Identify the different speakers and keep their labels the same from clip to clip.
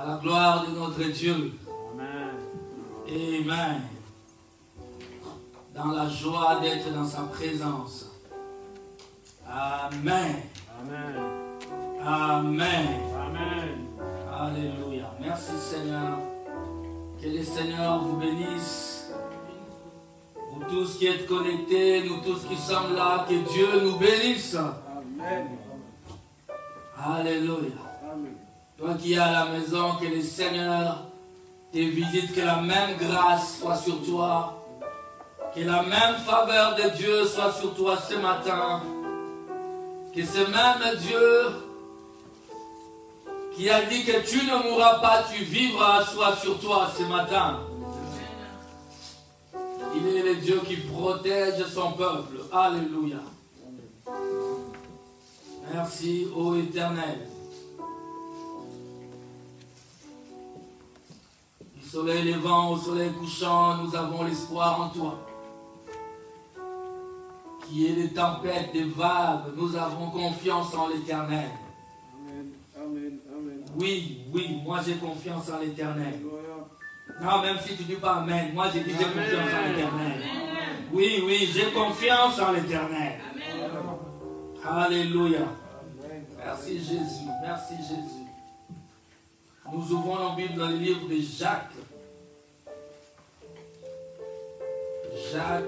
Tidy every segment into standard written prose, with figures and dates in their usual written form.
Speaker 1: À la gloire de notre Dieu.
Speaker 2: Amen.
Speaker 1: Amen. Dans la joie d'être dans sa présence. Amen.
Speaker 2: Amen.
Speaker 1: Amen.
Speaker 2: Amen.
Speaker 1: Alléluia. Merci Seigneur. Que le Seigneur vous bénisse. Vous tous qui êtes connectés, nous tous qui sommes là, que Dieu nous bénisse.
Speaker 2: Amen.
Speaker 1: Alléluia.
Speaker 2: Amen.
Speaker 1: Toi qui es à la maison, que le Seigneur te visite, que la même grâce soit sur toi. Que la même faveur de Dieu soit sur toi ce matin. Que ce même Dieu qui a dit que tu ne mourras pas, tu vivras, soit sur toi ce matin. Il est le Dieu qui protège son peuple. Alléluia. Merci, ô Éternel. Du soleil levant au soleil couchant, nous avons l'espoir en toi. Qui est des tempêtes, des vagues, nous avons confiance en l'Éternel.
Speaker 2: Amen. Amen. Amen.
Speaker 1: Oui, moi j'ai confiance en l'Éternel. Non, même si tu ne dis pas Amen, moi j'ai dit j'ai confiance en l'Éternel. Oui, j'ai confiance en l'Éternel. Alléluia. Merci Jésus, merci Jésus. Nous ouvrons nos Bibles dans le livre de Jacques. Jacques.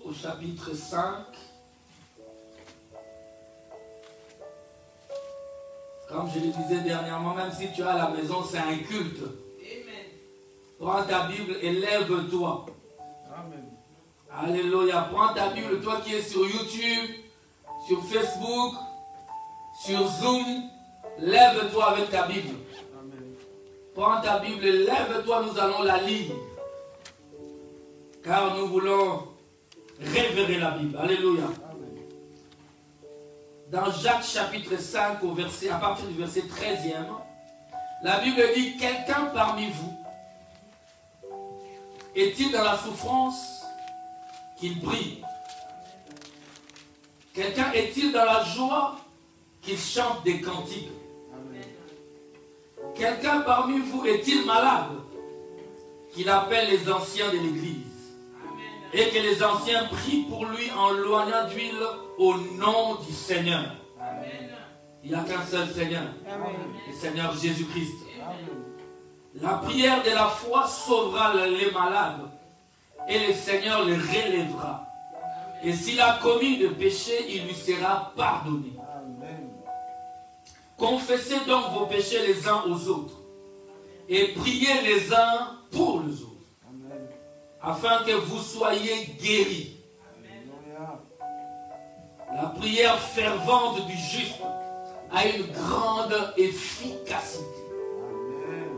Speaker 1: Au chapitre 5. Comme je le disais dernièrement, même si tu es à la maison, c'est un culte. Amen. Prends ta Bible et lève-toi.
Speaker 2: Amen.
Speaker 1: Alléluia. Prends ta Bible, toi qui es sur YouTube, sur Facebook, sur Zoom, lève-toi avec ta Bible.
Speaker 2: Amen.
Speaker 1: Prends ta Bible et lève-toi, nous allons la lire. Car nous voulons révérer la Bible. Alléluia. Dans Jacques chapitre 5, à partir du verset 13e, la Bible dit, quelqu'un parmi vous est-il dans la souffrance qu'il prie? Quelqu'un est-il dans la joie qu'il chante des cantiques? Quelqu'un parmi vous est-il malade qu'il appelle les anciens de l'église et que les anciens prient pour lui en loignant d'huile au nom du Seigneur? Amen. Il n'y a qu'un seul Seigneur. Amen. Le Seigneur Jésus-Christ. La prière de la foi sauvera les malades et le Seigneur les relèvera. Et s'il a commis de péché, il lui sera pardonné. Amen. Confessez donc vos péchés les uns aux autres et priez les uns pour les autres, afin que vous soyez guéris. Amen. La prière fervente du juste a une grande efficacité. Amen.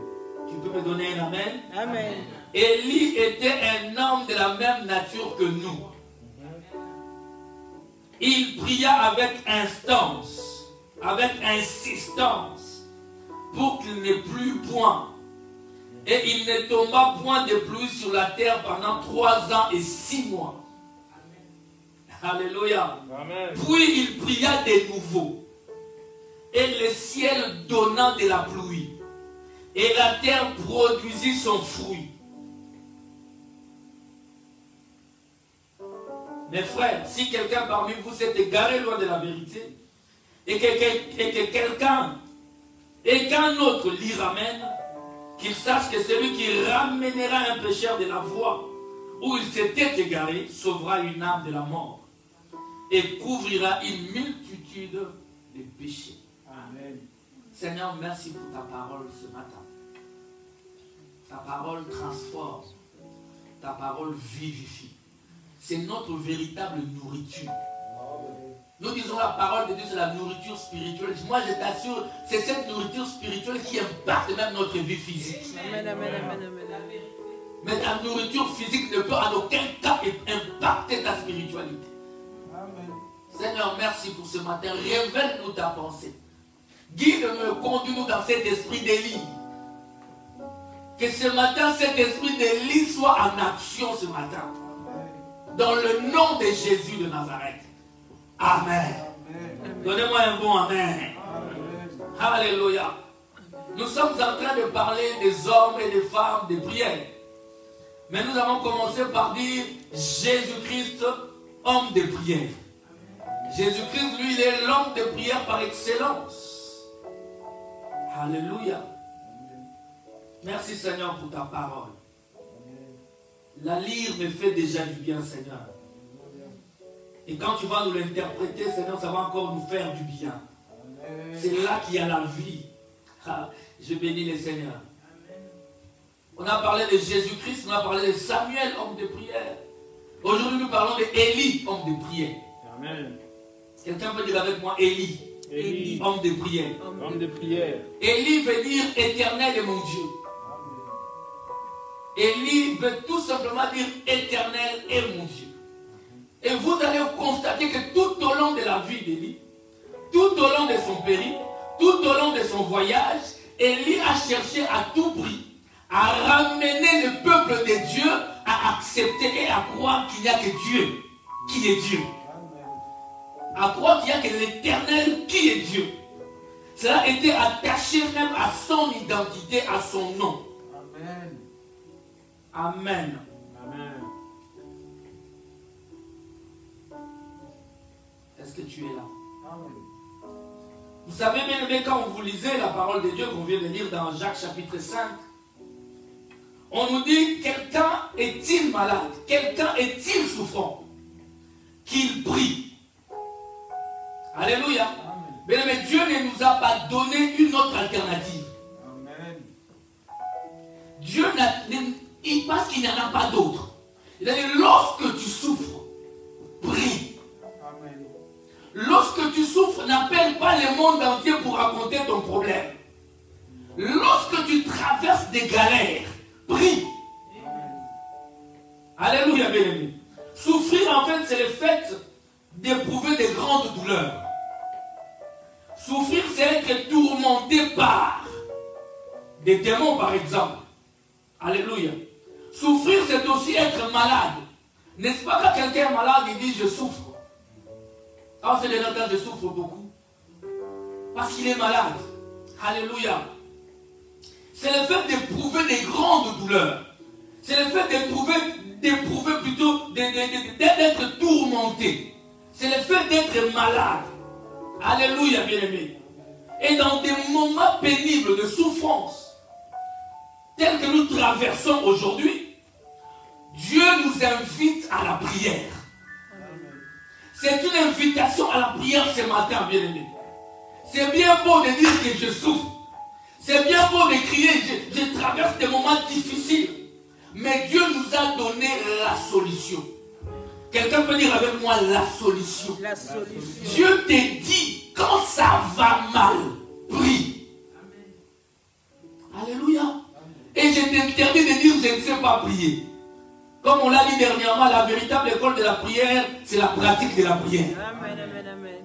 Speaker 1: Tu peux me donner un amen? Amen. Élie était un homme de la même nature que nous. Il pria avec instance, avec insistance, pour qu'il n'ait plus point. Et il ne tomba point de pluie sur la terre pendant 3 ans et 6 mois. Amen. Alléluia. Amen. Puis il pria de nouveau. Et le ciel donna de la pluie. Et la terre produisit son fruit. Mes frères, si quelqu'un parmi vous s'est égaré loin de la vérité, et que quelqu'un, et qu'un autre l'y ramène, qu'il sache que celui qui ramènera un pécheur de la voie où il s'était égaré sauvera une âme de la mort et couvrira une multitude de péchés. Amen. Seigneur, merci pour ta parole ce matin. Ta parole transforme. Ta parole vivifie. C'est notre véritable nourriture. Nous disons la parole de Dieu, c'est la nourriture spirituelle. Moi, je t'assure, c'est cette nourriture spirituelle qui impacte même notre vie physique. Amen, amen, amen, amen. Mais ta nourriture physique ne peut en aucun cas impacter ta spiritualité. Amen. Seigneur, merci pour ce matin. Révèle-nous ta pensée. Guide-nous, conduis-nous dans cet esprit d'Élie. Que ce matin, cet esprit d'Élie soit en action ce matin. Dans le nom de Jésus de Nazareth. Amen. Donnez-moi un bon Amen. Alléluia. Nous sommes en train de parler des hommes et des femmes de prière. Mais nous avons commencé par dire Jésus-Christ, homme de prière. Jésus-Christ, lui, il est l'homme de prière par excellence. Alléluia. Merci Seigneur pour ta parole. La lire me fait déjà du bien, Seigneur. Et quand tu vas nous l'interpréter, Seigneur, ça va encore nous faire du bien. C'est là qu'il y a la vie. Je bénis le Seigneur. On a parlé de Jésus-Christ, on a parlé de Samuel, homme de prière. Aujourd'hui, nous parlons d'Élie, homme de prière. Amen. Quelqu'un peut dire avec moi Élie, Élie, homme de prière.
Speaker 2: Homme de prière.
Speaker 1: Élie veut dire éternel est mon Dieu. Élie veut tout simplement dire éternel est mon Dieu. Et vous allez constater que tout au long de la vie d'Élie, tout au long de son périple, tout au long de son voyage, Élie a cherché à tout prix à ramener le peuple de Dieu à accepter et à croire qu'il n'y a que Dieu qui est Dieu. À croire qu'il n'y a que l'Éternel qui est Dieu. Cela était attaché même à son identité, à son nom. Amen. Amen. Amen. Est-ce que tu es là? Amen. Vous savez bien aimé, quand vous lisez la parole de Dieu qu'on vient de lire dans Jacques chapitre 5, on nous dit, quelqu'un est-il malade? Quelqu'un est-il souffrant? Qu'il prie. Alléluia. Bien aimé, Dieu ne nous a pas donné une autre alternative. Amen. Dieu parce qu'il n'y en a pas d'autre. Il a dit, lorsque tu souffres, prie. Amen. Lorsque tu souffres, n'appelle pas le monde entier pour raconter ton problème. Lorsque tu traverses des galères, prie. Amen. Alléluia, bien-aimé. Souffrir, en fait, c'est le fait d'éprouver des grandes douleurs. Souffrir, c'est être tourmenté par des démons, par exemple. Alléluia. Souffrir, c'est aussi être malade. N'est-ce pas quand quelqu'un est malade, il dit « je souffre ». Alors c'est des temps je souffre beaucoup. Parce qu'il est malade. Alléluia. C'est le fait d'éprouver des grandes douleurs. C'est le fait d'éprouver plutôt, d'être tourmenté. C'est le fait d'être malade. Alléluia, bien-aimé. Et dans des moments pénibles de souffrance, tels que nous traversons aujourd'hui, Dieu nous invite à la prière. C'est une invitation à la prière ce matin, bien-aimé. C'est bien beau de dire que je souffre. C'est bien beau de crier, je traverse des moments difficiles. Mais Dieu nous a donné la solution. Quelqu'un peut dire avec moi la solution. La solution. Dieu te dit, quand ça va mal, prie. Amen. Alléluia. Amen. Et je t'interdis de dire, je ne sais pas prier. Comme on l'a dit dernièrement, la véritable école de la prière, c'est la pratique de la prière. Amen, amen, amen.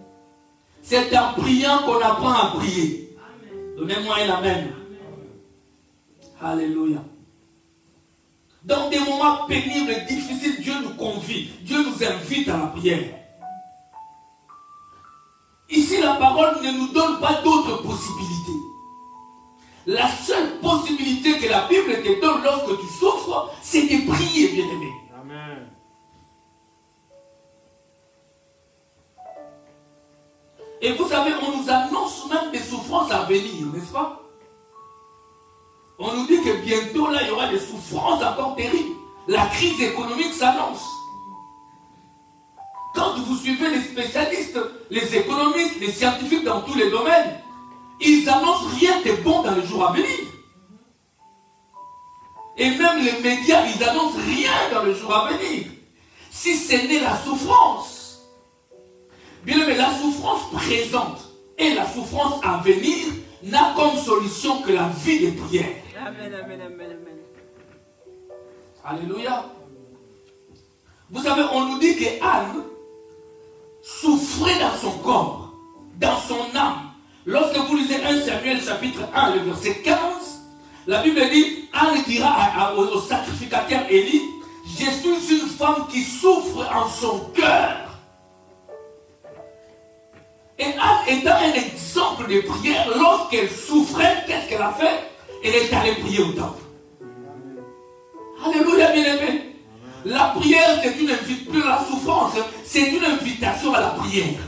Speaker 1: C'est en priant qu'on apprend à prier. Donnez-moi un amen. Alléluia. Dans des moments pénibles et difficiles, Dieu nous convie, Dieu nous invite à la prière. Ici, la parole ne nous donne pas d'autres possibilités. La seule possibilité que la Bible te donne lorsque tu souffres, c'est de prier, bien-aimé. Amen. Et vous savez, on nous annonce même des souffrances à venir, n'est-ce pas? On nous dit que bientôt, là, il y aura des souffrances encore terribles. La crise économique s'annonce. Quand vous suivez les spécialistes, les économistes, les scientifiques dans tous les domaines, ils annoncent rien de bon dans les jours à venir. Et même les médias, ils annoncent rien dans les jours à venir. Si ce n'est la souffrance. Bien, mais la souffrance présente et la souffrance à venir n'a comme solution que la vie de prière. Amen, amen, amen, amen. Alléluia. Vous savez, on nous dit que Anne souffrait dans son corps, dans son âme. Lorsque vous lisez 1 Samuel chapitre 1, le verset 15, La Bible dit, Anne dira au sacrificateur Élie, je suis une femme qui souffre en son cœur. Et Anne étant un exemple de prière, lorsqu'elle souffrait, qu'est-ce qu'elle a fait? Elle est allée prier au temple. Alléluia, bien-aimé. La prière, c'est une invitation, la souffrance, c'est une invitation à la prière.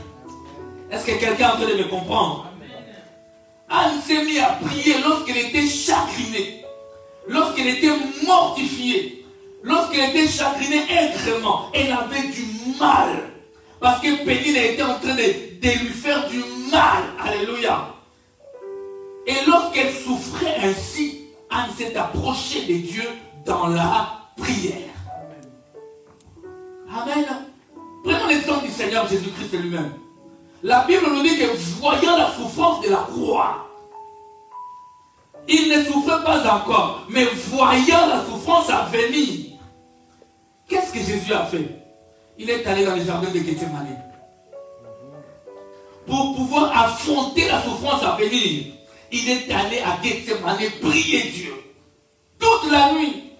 Speaker 1: Est-ce que quelqu'un est en train de me comprendre? Anne s'est mise à prier lorsqu'elle était chagrinée, lorsqu'elle était mortifiée, lorsqu'elle était chagrinée aigrement. Elle avait du mal. Parce que Pénine était en train de lui faire du mal. Alléluia. Et lorsqu'elle souffrait ainsi, Anne s'est approchée de Dieu dans la prière. Amen. Prenons l'exemple du Seigneur Jésus-Christ lui-même. La Bible nous dit que voyant la souffrance de la croix, il ne souffrait pas encore, mais voyant la souffrance à venir, qu'est-ce que Jésus a fait? Il est allé dans le jardin de Gethsémani pour pouvoir affronter la souffrance à venir. Il est allé à Gethsémani prier Dieu toute la nuit.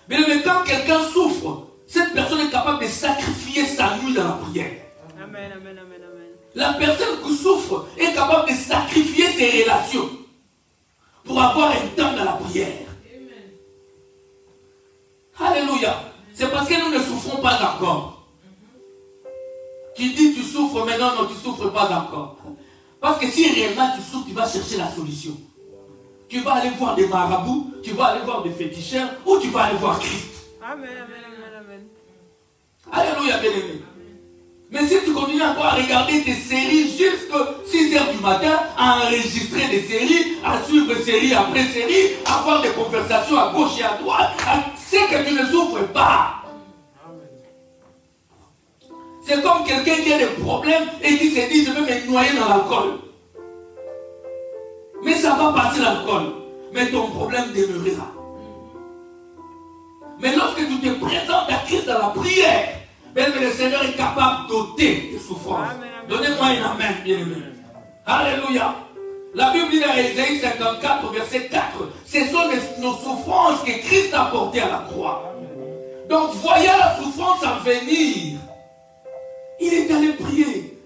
Speaker 1: Mais quand quelqu'un souffre, cette personne est capable de sacrifier sa nuit dans la prière.
Speaker 3: Amen, amen, amen, amen.
Speaker 1: La personne qui souffre est capable de sacrifier ses relations pour avoir un temps dans la prière. Amen. Alléluia. C'est parce que nous ne souffrons pas encore. Tu dis tu souffres, mais non, tu ne souffres pas encore. Parce que si réellement tu souffres, tu vas chercher la solution. Tu vas aller voir des marabouts, tu vas aller voir des féticheurs, ou tu vas aller voir Christ.
Speaker 3: Amen, amen, amen, amen.
Speaker 1: Alléluia, bien-aimé. Mais si tu continues encore à regarder tes séries jusqu'à 6 h du matin, à enregistrer des séries, à suivre série après série, à avoir des conversations à gauche et à droite, c'est que tu ne souffres pas. C'est comme quelqu'un qui a des problèmes et qui se dit je vais me noyer dans l'alcool. Mais ça va passer l'alcool. Mais ton problème demeurera. Mais lorsque tu te présentes à Christ dans la prière, même le Seigneur est capable d'ôter tes souffrances. Donnez-moi un amen, bien-aimé. Alléluia. La Bible dit dans Ésaïe 54, verset 4, ce sont nos souffrances que Christ a portées à la croix. Donc, voyant la souffrance à venir, il est allé prier.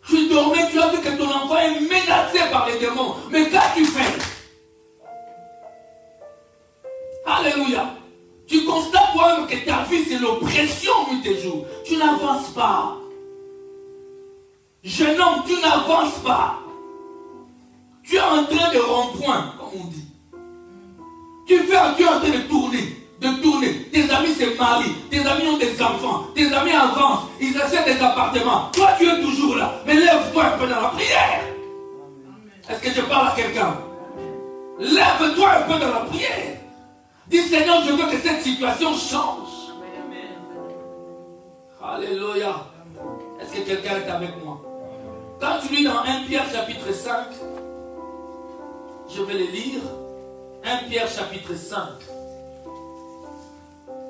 Speaker 1: Tu dormais, tu as vu que ton enfant est menacé par les démons. Mais qu'as-tu fait? Alléluia. Tu constates toi-même que ta vie c'est l'oppression nuit et jour. Tu n'avances pas. Jeune homme, tu n'avances pas. Tu es en train de rond-point, comme on dit. Tu es en train de tourner. Tes amis se marient, tes amis ont des enfants, tes amis avancent, ils achètent des appartements. Toi tu es toujours là. Mais lève-toi un peu dans la prière. Est-ce que je parle à quelqu'un? Lève-toi un peu dans la prière. Dis Seigneur, je veux que cette situation change. Alléluia. Est-ce que quelqu'un est avec moi? Quand tu lis dans 1 Pierre chapitre 5, je vais le lire. 1 Pierre chapitre 5.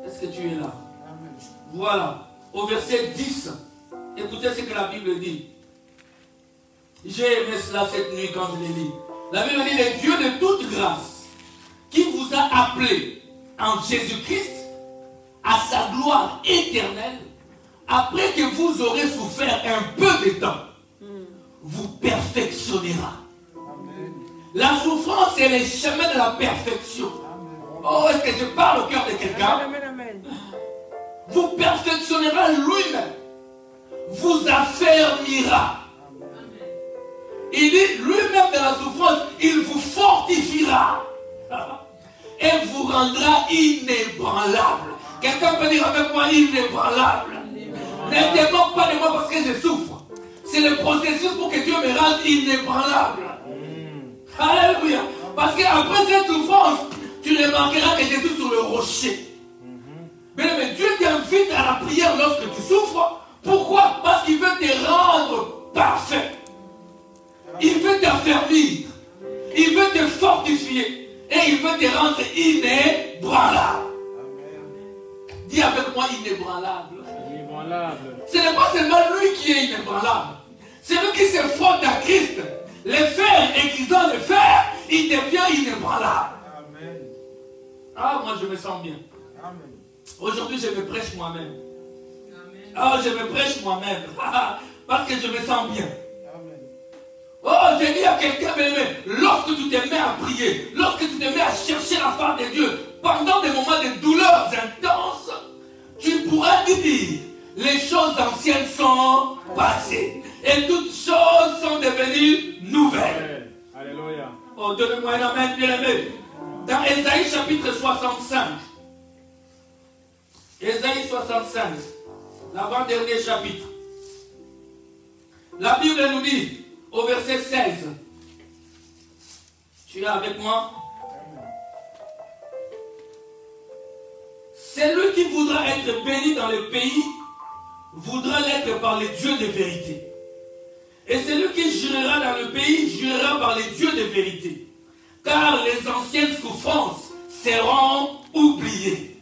Speaker 1: Est-ce que tu es là? Voilà. Au verset 10. Écoutez ce que la Bible dit. J'ai aimé cela cette nuit quand je l'ai lu. La Bible dit, le Dieu de toute grâce, qui vous a appelé en Jésus-Christ à sa gloire éternelle, après que vous aurez souffert un peu de temps, vous perfectionnera. La souffrance, c'est le chemin de la perfection. Oh, est-ce que je parle au cœur de quelqu'un? Vous perfectionnera lui-même. Vous affermira. Il dit lui-même de la souffrance, il vous fortifiera. Et vous rendra inébranlable. Quelqu'un peut dire avec moi inébranlable. Ne te moque pas de moi parce que je souffre. C'est le processus pour que Dieu me rende inébranlable. Alléluia. Parce qu'après cette souffrance, tu remarqueras que Jésus sur le rocher. Mais Dieu t'invite à la prière lorsque tu souffres. Pourquoi? Parce qu'il veut te rendre parfait. Il veut t'affermir. Il veut te fortifier. Et il veut te rendre inébranlable. Dis avec moi inébranlable. Ce n'est pas seulement lui qui est inébranlable. C'est lui qui se frotte à Christ. Les fers aiguisant les fers, il devient inébranlable.
Speaker 2: Amen.
Speaker 1: Ah, moi je me sens bien.
Speaker 2: Amen.
Speaker 1: Aujourd'hui, je me prêche moi-même. Ah, je me prêche moi-même. Parce que je me sens bien.
Speaker 2: Amen.
Speaker 1: Oh, je dis à quelqu'un, mais lorsque tu te mets à prier, lorsque tu te mets à chercher la face de Dieu, pendant des moments de douleurs intenses, tu pourras dire, les choses anciennes sont passées. Et toutes choses sont devenues nouvelles.
Speaker 2: Alléluia.
Speaker 1: Oh, donnez-moi un amen, bien-aimé. Dans Ésaïe chapitre 65. Ésaïe 65. L'avant-dernier chapitre. La Bible nous dit, au verset 16. Tu es avec moi? Celui qui voudra être béni dans le pays voudra l'être par les dieux de vérité. Et celui qui jurera dans le pays jurera par les dieux de vérité. Car les anciennes souffrances seront oubliées.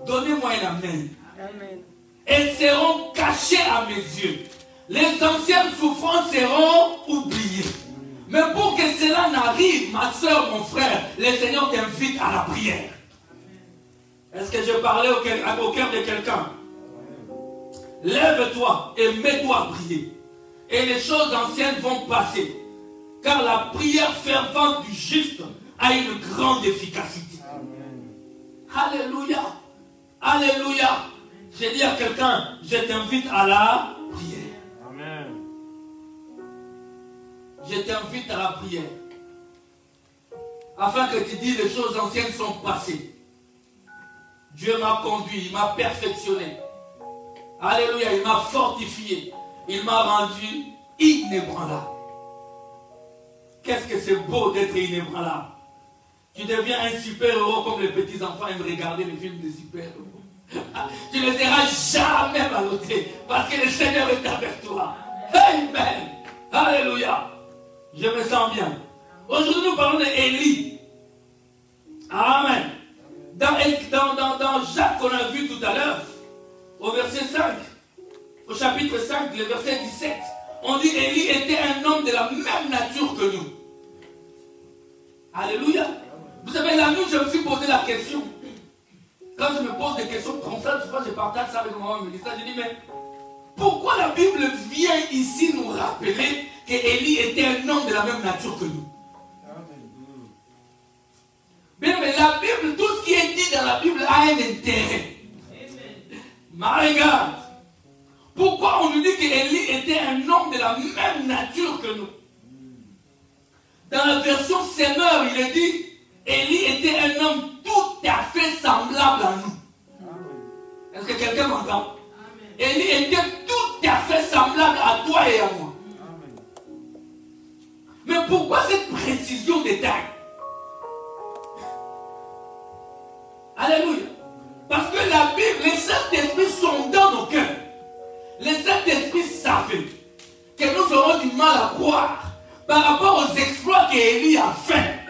Speaker 1: Donnez-moi un amen.
Speaker 3: Amen.
Speaker 1: Elles seront cachées à mes yeux. Les anciennes souffrances seront oubliées. Mais pour que cela n'arrive, ma soeur, mon frère, le Seigneur t'invite à la prière. Est-ce que je parlais au cœur de quelqu'un? Lève-toi et mets-toi à prier. Et les choses anciennes vont passer. Car la prière fervente du juste a une grande efficacité. Alléluia. Alléluia. J'ai dit à quelqu'un, je t'invite à la prière.
Speaker 2: Amen.
Speaker 1: Je t'invite à la prière. Afin que tu dises les choses anciennes sont passées. Dieu m'a conduit, il m'a perfectionné. Alléluia, il m'a fortifié. Il m'a rendu inébranlable. Qu'est-ce que c'est beau d'être inébranlable. Tu deviens un super-héros comme les petits-enfants aiment regarder les films de super-héros. Tu ne seras jamais ballotté parce que le Seigneur est avec toi. Amen. Alléluia. Je me sens bien. Aujourd'hui, nous parlons d'Élie. Amen. Dans Jacques qu'on a vu tout à l'heure, au verset 5, au chapitre 5, le verset 17, on dit Élie était un homme de la même nature que nous. Alléluia. Vous savez, la nuit, je me suis posé la question. Quand je me pose des questions comme ça, je partage ça avec moi, je me dis ça, je dis, mais pourquoi la Bible vient ici nous rappeler qu'Élie était un homme de la même nature que nous? Bien, mais la Bible, tout ce qui est dit dans la Bible a un intérêt. Mais regarde, pourquoi on nous dit qu'Élie était un homme de la même nature que nous? Dans la version Semeur, il est dit, Élie était un homme tout à fait semblable à nous. Est-ce que quelqu'un m'entend? Élie était tout à fait semblable à toi et à moi. Mais pourquoi cette précision des tailles? Alléluia. Parce que la Bible, les Saint-Esprit sont dans nos cœurs. Les Saint-Esprit savait que nous aurons du mal à croire par rapport aux exploits qu'Élie a fait.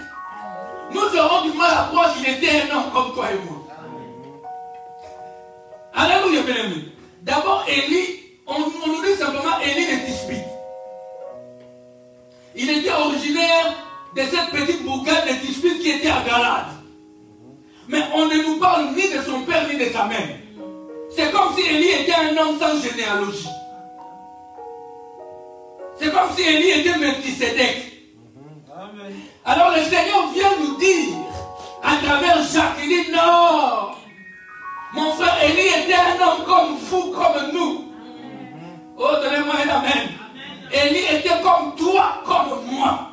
Speaker 1: Nous aurons du mal à croire qu'il était un homme comme toi et moi. Alléluia, bien aimé. D'abord, Élie, on nous dit simplement Élie de Tishbite. Il était originaire de cette petite bourgade de Tishbite qui était à Galade. Mais on ne nous parle ni de son père ni de sa mère. C'est comme si Élie était un homme sans généalogie. C'est comme si Élie était Melchisédek. Alors le Seigneur vient nous dire, à travers Jacques, il dit non, mon frère Élie était un homme comme vous, comme nous. Oh, donnez-moi un amen. Élie était comme toi, comme moi.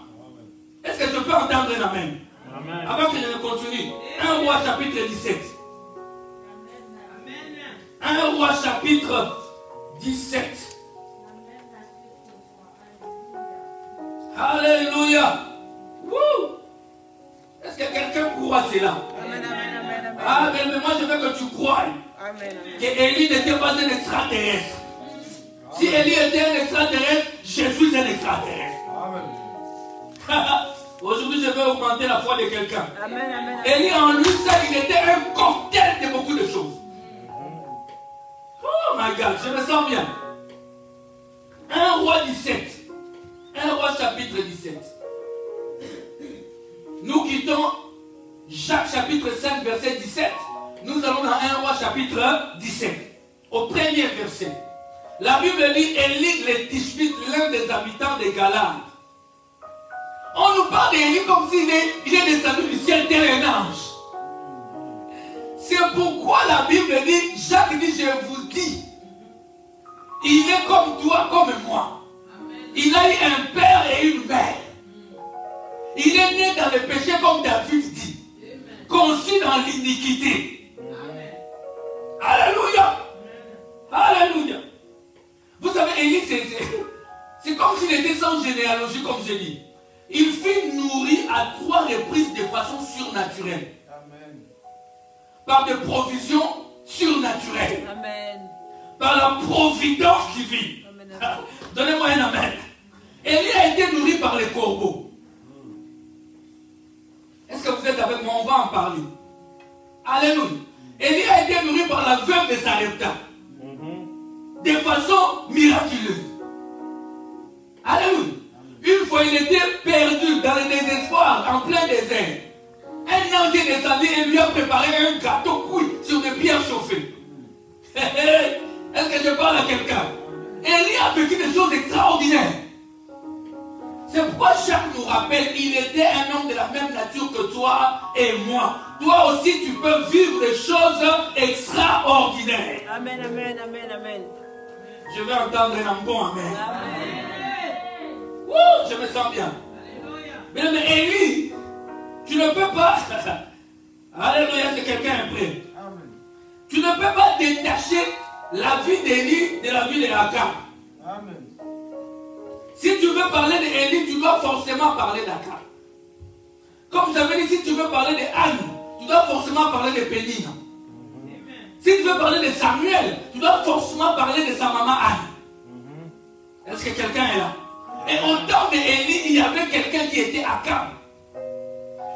Speaker 1: Est-ce que je peux entendre un amen? Amen. Avant que je ne continue, 1 Roi chapitre 17. 1 Roi chapitre 17. Alléluia. Est-ce que quelqu'un croit cela?
Speaker 3: Amen, amen, amen, amen.
Speaker 1: Ah, mais moi je veux que tu croies
Speaker 3: Amen,
Speaker 1: que Élie n'était pas un extraterrestre. Si Élie était un extraterrestre, je suis un extraterrestre. Aujourd'hui, je vais augmenter la foi de quelqu'un.
Speaker 3: amen, amen.
Speaker 1: Élie en lui seul, il était un cocktail de beaucoup de choses. Oh my God, je me sens bien. 1 Roi 17. 1 Roi chapitre 17. Jacques chapitre 5, verset 17. Nous allons dans 1 Roi chapitre 17. Au premier verset. La Bible dit Élie le Tishbite, l'un des habitants de Galade. On nous parle d'Élie comme s'il est descendu du ciel tel un ange. C'est pourquoi la Bible dit, Jacques dit, je vous dis, il est comme toi, comme moi. Il a eu un père et une mère. Il est né dans le péché comme David dit. Conçu dans l'iniquité. Alléluia. Alléluia. Vous savez, Élie, c'est comme s'il était sans généalogie, comme je dis. Il fut nourri à 3 reprises de façon surnaturelle.
Speaker 2: Amen.
Speaker 1: Par des provisions surnaturelles.
Speaker 3: Amen.
Speaker 1: Par la providence divine.
Speaker 3: Amen.
Speaker 1: Donnez-moi un amen. Élie a été nourri par les corbeaux. Est-ce que vous êtes avec moi? On va en parler. Alléluia. Élie a été nourri par la veuve de Sarepta. De façon miraculeuse. Alléluia. Une fois, il était perdu dans le désespoir, en plein désert. Un ange est descendu et lui a préparé un gâteau cuit sur des pierres chauffées. Est-ce que je parle à quelqu'un? Élie a vécu des choses extraordinaires. C'est pourquoi Jacques nous rappelle, il était un homme de la même nature que toi et moi. Toi aussi, tu peux vivre des choses extraordinaires.
Speaker 3: Amen, amen, amen, amen.
Speaker 1: Je vais entendre un bon amen.
Speaker 3: Amen.
Speaker 1: Ouh, je me sens bien. Mais Élie, tu ne peux pas. Alléluia, c'est quelqu'un prêt.
Speaker 2: Amen.
Speaker 1: Tu ne peux pas détacher la vie d'Élie de la vie de Akab.
Speaker 2: Amen.
Speaker 1: Si tu veux parler d'Élie, tu dois forcément parler d'Akab. Comme j'avais dit, si tu veux parler d'Anne, tu dois forcément parler de Pénine. Si tu veux parler de Samuel, tu dois forcément parler de sa maman Anne. Est-ce que quelqu'un est là? Et au temps d'Élie, il y avait quelqu'un qui était Akab.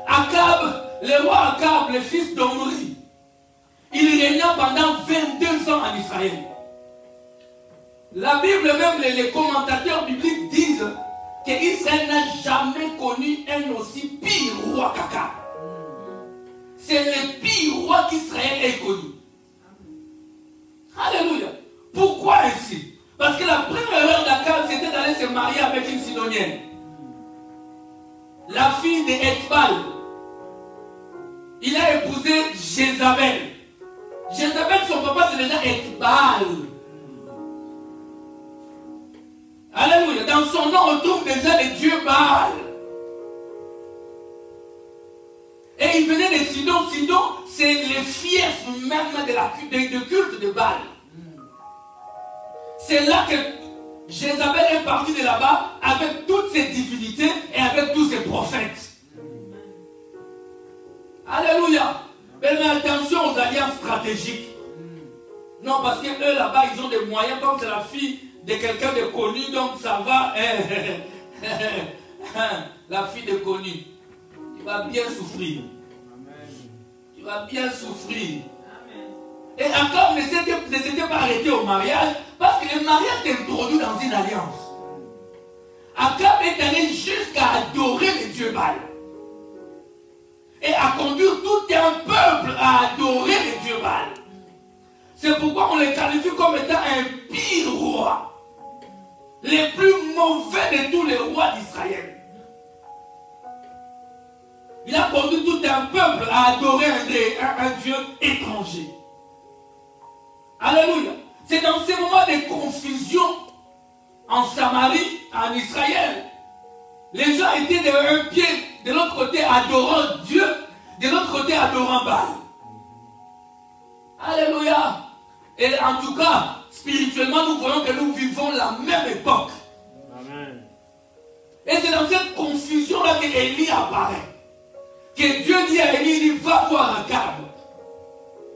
Speaker 1: Akab, le roi Akab, le fils d'Omri, il régna pendant 22 ans en Israël. La Bible, même les commentateurs bibliques disent qu'Israël n'a jamais connu un aussi pire roi qu'Akab. C'est le pire roi qu'Israël ait connu. Alléluia. Pourquoi ainsi? Parce que la première erreur d'Akab, c'était d'aller se marier avec une Sidonienne. La fille d'Ethbal. Il a épousé Jézabel. Jézabel, son papa, c'est déjà Ethbal. Alléluia. Dans son nom, on trouve déjà les dieux Baal. Et il venait de Sidon. Sidon, c'est le fief même de culte de Baal. C'est là que Jézabel est partie de là-bas avec toutes ses divinités et avec tous ses prophètes. Alléluia. Mais attention aux alliances stratégiques. Non, parce que eux là-bas, ils ont des moyens, comme c'est la fille de quelqu'un de connu, donc ça va. La fille de connu. Tu vas bien souffrir. Tu vas bien souffrir. Et encore ne s'était pas arrêté au mariage, parce que le mariage t'introduit dans une alliance. Akab est allé jusqu'à adorer le dieu Baal. Et à conduire tout un peuple à adorer le dieu Baal. C'est pourquoi on le qualifie comme étant un pire roi. Le plus mauvais de tous les rois d'Israël. Il a conduit tout un peuple à adorer un dieu étranger. Alléluia. C'est dans ces moments de confusion en Samarie, en Israël. Les gens étaient d'un pied, de l'autre côté adorant Dieu, de l'autre côté adorant Baal. Alléluia. Et en tout cas, spirituellement, nous voyons que nous vivons la même époque.
Speaker 2: Amen.
Speaker 1: Et c'est dans cette confusion-là que Élie apparaît. Que Dieu dit à Élie, il dit, va voir Akab.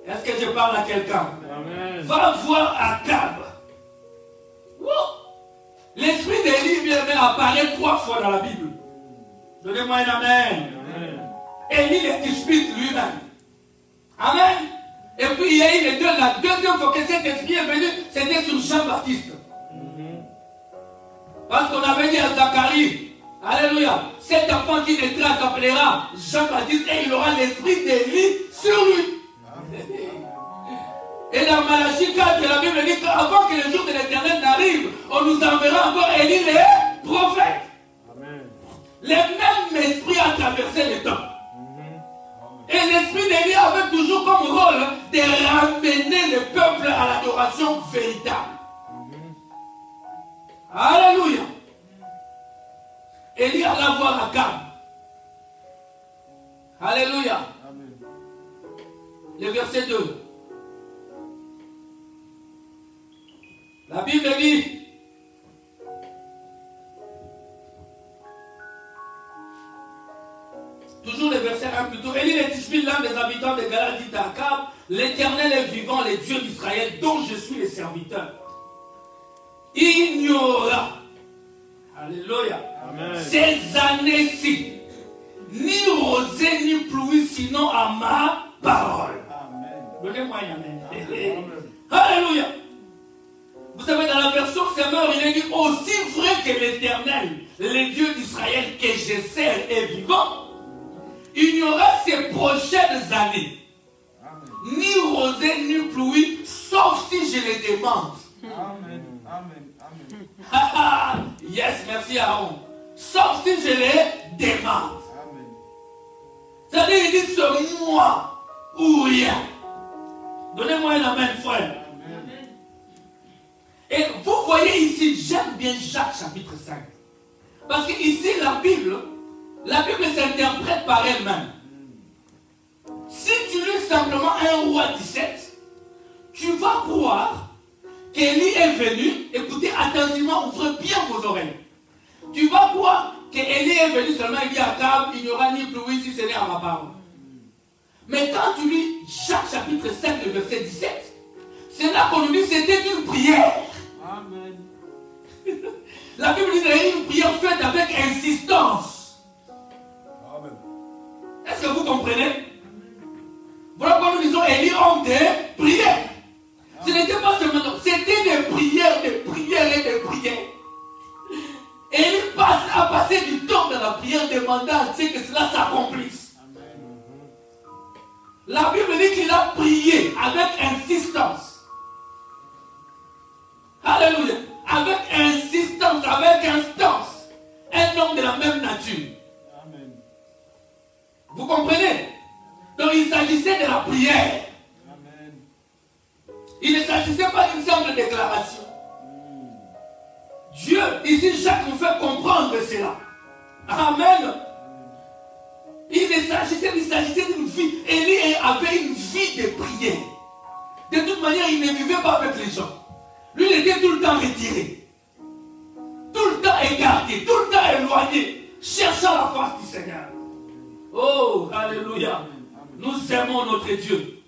Speaker 1: Est-ce que je parle à quelqu'un?
Speaker 2: Amen.
Speaker 1: Va voir Akab. L'esprit d'Élie vient apparaître 3 fois dans la Bible. Donnez-moi un amen.
Speaker 2: Amen.
Speaker 1: Élie le Tishbite lui-même. Amen. Et puis il y a eu la deuxième fois que cet esprit est venu, c'était sur Jean-Baptiste. Parce qu'on avait dit à Zacharie, Alléluia. Cet enfant qui naîtra s'appellera Jean-Baptiste et il aura l'esprit d'Élie sur lui. Et dans Malachie 4, la Bible dit qu'avant que le jour de l'Éternel n'arrive, on nous enverra encore Élie les prophètes.
Speaker 2: Amen.
Speaker 1: Le même esprit a traversé le temps. Et l'esprit d'Élie avait toujours comme rôle de ramener le peuple à l'adoration véritable. Alléluia. Élie alla voir Akab. Alléluia.
Speaker 2: Amen.
Speaker 1: Le verset 2. La Bible dit, toujours le verset 1 plutôt, Élie le Tishbi, l'un des habitants de Galad, dit à Akab, l'Éternel est vivant, le Dieu d'Israël, dont je suis le serviteur. Il n'y aura, alléluia,
Speaker 2: Amen.
Speaker 1: ces années-ci, ni rosée ni pluie, sinon à ma parole.
Speaker 2: Amen.
Speaker 1: Donnez-moi un amen.
Speaker 2: Amen.
Speaker 1: Alléluia. Vous savez, dans la version Semeur, il est dit, aussi vrai que l'Éternel, le Dieu d'Israël que je sers est vivant, il n'y aura ces prochaines années,
Speaker 2: Amen.
Speaker 1: ni rosée ni pluie, sauf si je les demande.
Speaker 2: Amen. Amen.
Speaker 1: Yes, merci Aaron. Sauf si je les demande.
Speaker 2: Amen.
Speaker 1: C'est-à-dire, il dit, c'est moi ou rien. Donnez-moi un amen, frère.
Speaker 2: Amen.
Speaker 1: Et vous voyez ici, j'aime bien Jacques chapitre 5. Parce que ici, la Bible s'interprète par elle-même. Si tu lis simplement 1 Roi 17, tu vas croire qu'Élie est venu, écoutez attentivement, ouvrez bien vos oreilles. Tu vas croire qu'Élie est venu seulement, il dit à Akab, il n'y aura ni pluie si ce n'est à ma parole. Mais quand tu lis Jacques chapitre 5, le verset 17, c'est là qu'on nous dit que c'était une prière.
Speaker 2: Amen.
Speaker 1: La Bible dit que c'est une prière faite avec insistance.
Speaker 2: Amen.
Speaker 1: Est-ce que vous comprenez? Voilà pourquoi nous disons Élie homme de prière. Ce n'était pas seulement, c'était des prières et des prières. Élie a passé du temps dans la prière demandant à Dieu que cela s'accomplisse. La Bible dit qu'il a prié avec insistance. Alléluia. Avec insistance, avec instance. Un homme de la même nature.
Speaker 2: Amen.
Speaker 1: Vous comprenez? Donc il s'agissait de la prière.
Speaker 2: Amen.
Speaker 1: Il ne s'agissait pas d'une simple déclaration. Dieu, ici Jacques nous fait comprendre cela. Amen. Il s'agissait d'une vie. Élie avait une vie de prière. De toute manière, il ne vivait pas avec les gens. Lui, il était tout le temps retiré. Tout le temps écarté, tout le temps éloigné, cherchant la face du Seigneur. Oh, alléluia. Nous aimons notre Dieu.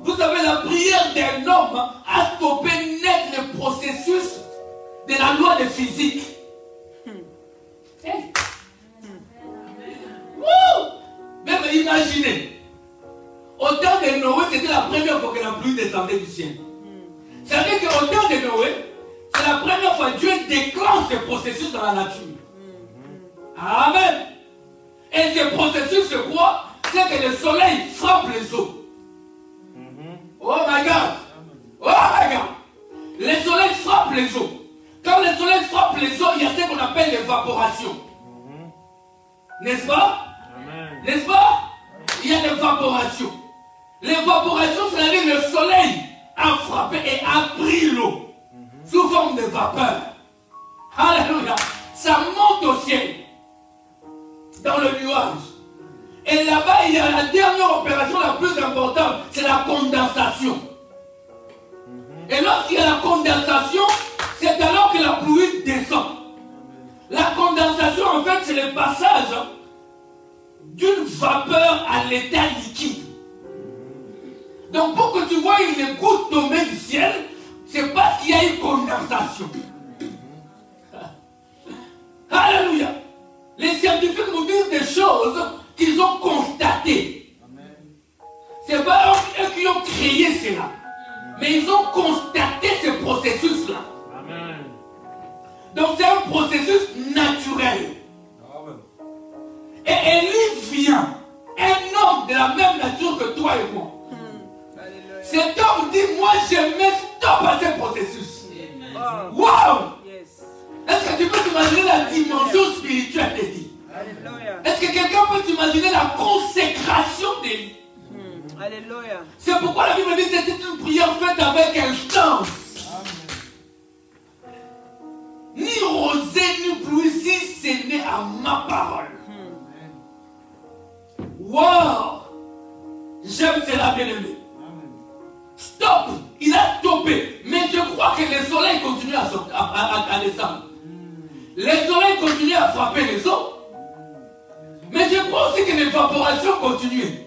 Speaker 1: Vous savez, la prière d'un homme a stoppé net le processus de la loi de physique. Hey. Même imaginez, au temps de Noé, c'était la première fois que la pluie descendait du ciel. Ça veut dire qu'au temps de Noé, c'est la première fois que Dieu déclenche ce processus dans la nature. Amen. Et ce processus, c'est quoi? C'est que le soleil frappe les eaux. Oh my God. Oh my God. Le soleil frappe les eaux. Quand le soleil frappe les eaux, il y a ce qu'on appelle l'évaporation. N'est-ce pas? N'est-ce pas? Il y a l'évaporation. L'évaporation, c'est-à-dire le soleil a frappé et a pris l'eau sous forme de vapeur. Alléluia. Ça monte au ciel, dans le nuage. Et là-bas, il y a la dernière opération la plus importante, c'est la condensation. Et lorsqu'il y a la condensation, c'est alors que la pluie descend. La condensation, en fait, c'est le passage d'une vapeur à l'état liquide. Donc pour que tu vois une goutte tomber du ciel, c'est parce qu'il y a une condensation. Alléluia. Les scientifiques nous disent des choses qu'ils ont constatées. C'est pas eux qui ont créé cela, mais ils ont constaté ce processus-là. Donc c'est un processus naturel. la même nature que toi et moi.
Speaker 3: Alléluia.
Speaker 1: Cet homme dit, moi je mets stop à ce processus.
Speaker 3: Oh.
Speaker 1: Waouh!
Speaker 3: Yes.
Speaker 1: Est-ce que tu peux t'imaginer la dimension spirituelle d'Élie?
Speaker 3: Alléluia.
Speaker 1: Est-ce que quelqu'un peut t'imaginer la consécration d'Élie?
Speaker 3: Alléluia.
Speaker 1: C'est pourquoi la Bible dit que c'était une prière faite avec instance. Ni rosée, ni pluie, si ce n'est à ma parole. Wow! J'aime cela, bien-aimé. Stop! Il a stoppé. Mais je crois que le soleil continue à descendre. Le soleil continue à frapper les eaux. Mais je crois aussi que l'évaporation continuait.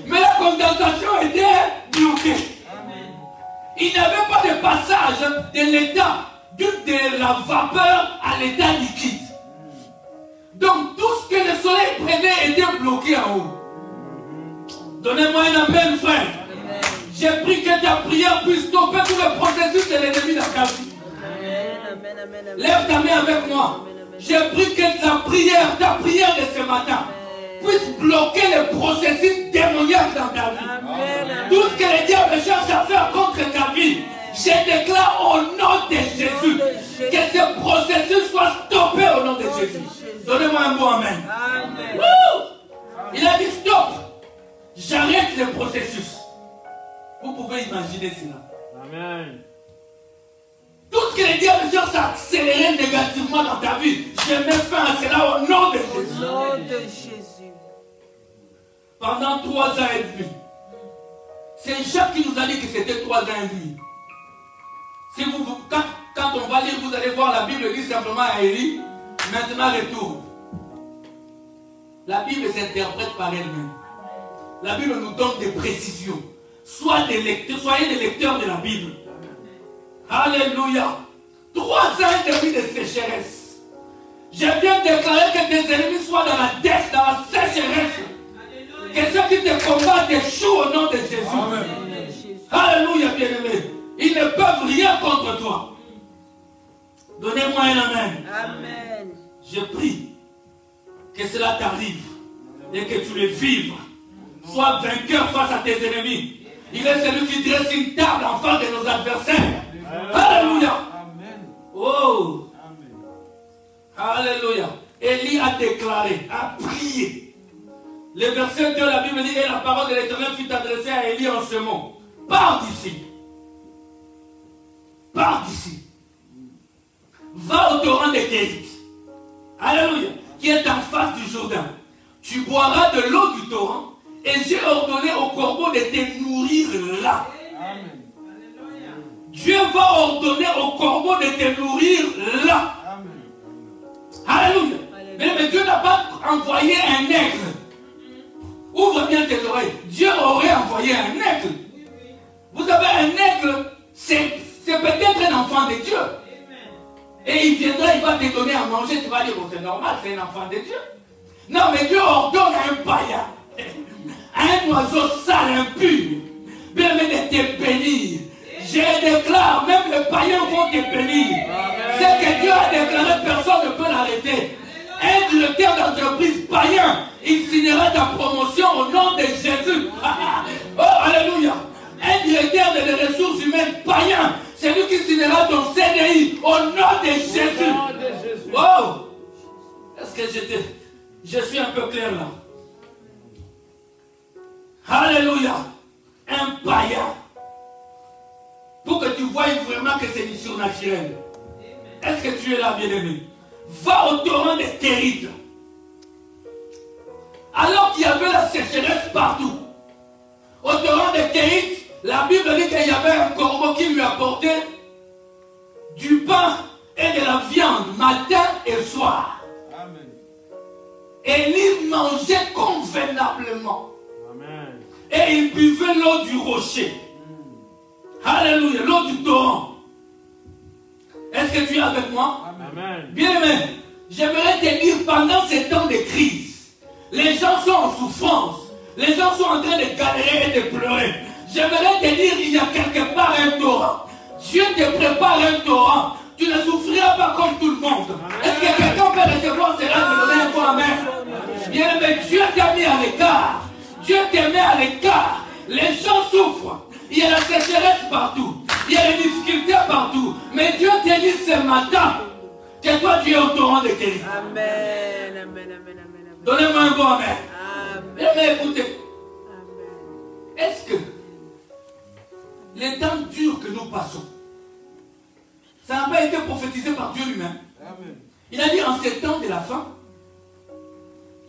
Speaker 1: Mais la condensation était bloquée. Il n'y avait pas de passage de l'état de la vapeur à l'état liquide. Donc tout ce que le soleil prenait était bloqué en haut. Donnez-moi un amen, frère. J'ai pris que ta prière puisse stopper tout le processus de l'ennemi dans ta vie. Lève ta main avec moi. J'ai pris que ta prière de ce matin puisse bloquer le processus démoniaque dans ta vie. Tout ce que le diable cherche à faire contre ta vie, je déclare au nom de Jésus que ce processus soit stoppé au nom de Jésus. Donnez-moi un bon amen. Il a dit stop. J'arrête le processus. Vous pouvez imaginer cela.
Speaker 2: Amen.
Speaker 1: Tout ce que le diable cherche à accélérer négativement dans ta vie, je mets fin à cela au nom de Jésus.
Speaker 3: Au nom de Jésus.
Speaker 1: Pendant 3 ans et demi. C'est Jacques qui nous a dit que c'était 3 ans et demi. Si quand on va lire, vous allez voir la Bible dit simplement à Élie, maintenant retourne. La Bible s'interprète par elle-même. La Bible nous donne des précisions. Soyez des lecteurs de la Bible. Alléluia. 3 ans et demi de sécheresse. Je viens déclarer que tes ennemis soient dans la dette, dans la sécheresse. Que ceux qui te combattent échouent au nom de Jésus.
Speaker 2: Amen.
Speaker 1: Alléluia, bien-aimé. Ils ne peuvent rien contre toi. Donnez-moi un amen.
Speaker 3: Amen.
Speaker 1: Je prie que cela t'arrive et que tu le vives. Sois vainqueur face à tes ennemis. Il est celui qui dresse une table en face de nos adversaires. Alléluia. Oh. Alléluia. Élie a déclaré, a prié. Le verset 2, la Bible dit, et la parole de l'Éternel fut adressée à Élie en ce mot. Pars d'ici. Pars d'ici. Va au torrent de Kérit. Alléluia. Qui est en face du Jourdain. Tu boiras de l'eau du torrent. Et j'ai ordonné au corbeau de te nourrir là.
Speaker 2: Amen.
Speaker 1: Dieu va ordonner au corbeau de te nourrir là. Alléluia. Mais Dieu n'a pas envoyé un aigle. Ouvre bien tes oreilles. Dieu aurait envoyé un aigle. Vous avez un aigle, c'est peut-être un enfant de Dieu. Et il viendra, il va te donner à manger. Tu vas dire, bon, c'est normal, c'est un enfant de Dieu. Non, mais Dieu ordonne à un païen, à un oiseau sale, impur, bien de te bénir. Je déclare, même les païens vont te bénir. Ce que Dieu a déclaré, personne ne peut l'arrêter. Un directeur d'entreprise païen, il signera ta promotion au nom de Jésus. Oh, alléluia. Un directeur des ressources humaines païen, c'est lui qui signera ton CDI au nom de Jésus. Oh, est-ce que je suis un peu clair là? Alléluia. Un païen. Pour que tu voies vraiment que c'est du surnaturel. Est-ce que tu es là, bien-aimé? Va au torrent de Kérit. Alors qu'il y avait la sécheresse partout. Au torrent de Kérit, la Bible dit qu'il y avait un corbeau qui lui apportait du pain et de la viande matin et soir.
Speaker 2: Amen.
Speaker 1: Et il mangeait convenablement.
Speaker 2: Amen.
Speaker 1: Et il buvait l'eau du rocher. Alléluia, l'eau du torrent. Est-ce que tu es avec moi?
Speaker 2: Amen.
Speaker 1: Bien aimé, j'aimerais te dire, pendant ces temps de crise, les gens sont en souffrance. Les gens sont en train de galérer et de pleurer. J'aimerais te dire, il y a quelque part un torrent. Dieu te prépare un torrent. Tu ne souffriras pas comme tout le monde. Est-ce que quelqu'un peut recevoir cela et me donner un bon amen? Bien aimé, Dieu t'a mis à l'écart. Dieu te met à l'écart. Les gens souffrent. Il y a la sécheresse partout. Il y a les difficultés partout. Mais Dieu te dit ce matin que toi tu es au torrent de Kérit.
Speaker 3: Amen. Amen. Amen. Amen. Amen.
Speaker 1: Donnez-moi un bon amen.
Speaker 3: Amen.
Speaker 1: Mais écoutez,
Speaker 3: Amen.
Speaker 1: est-ce que les temps durs que nous passons, ça n'a pas été prophétisé par Dieu lui-même? Il a dit en ces temps de la fin,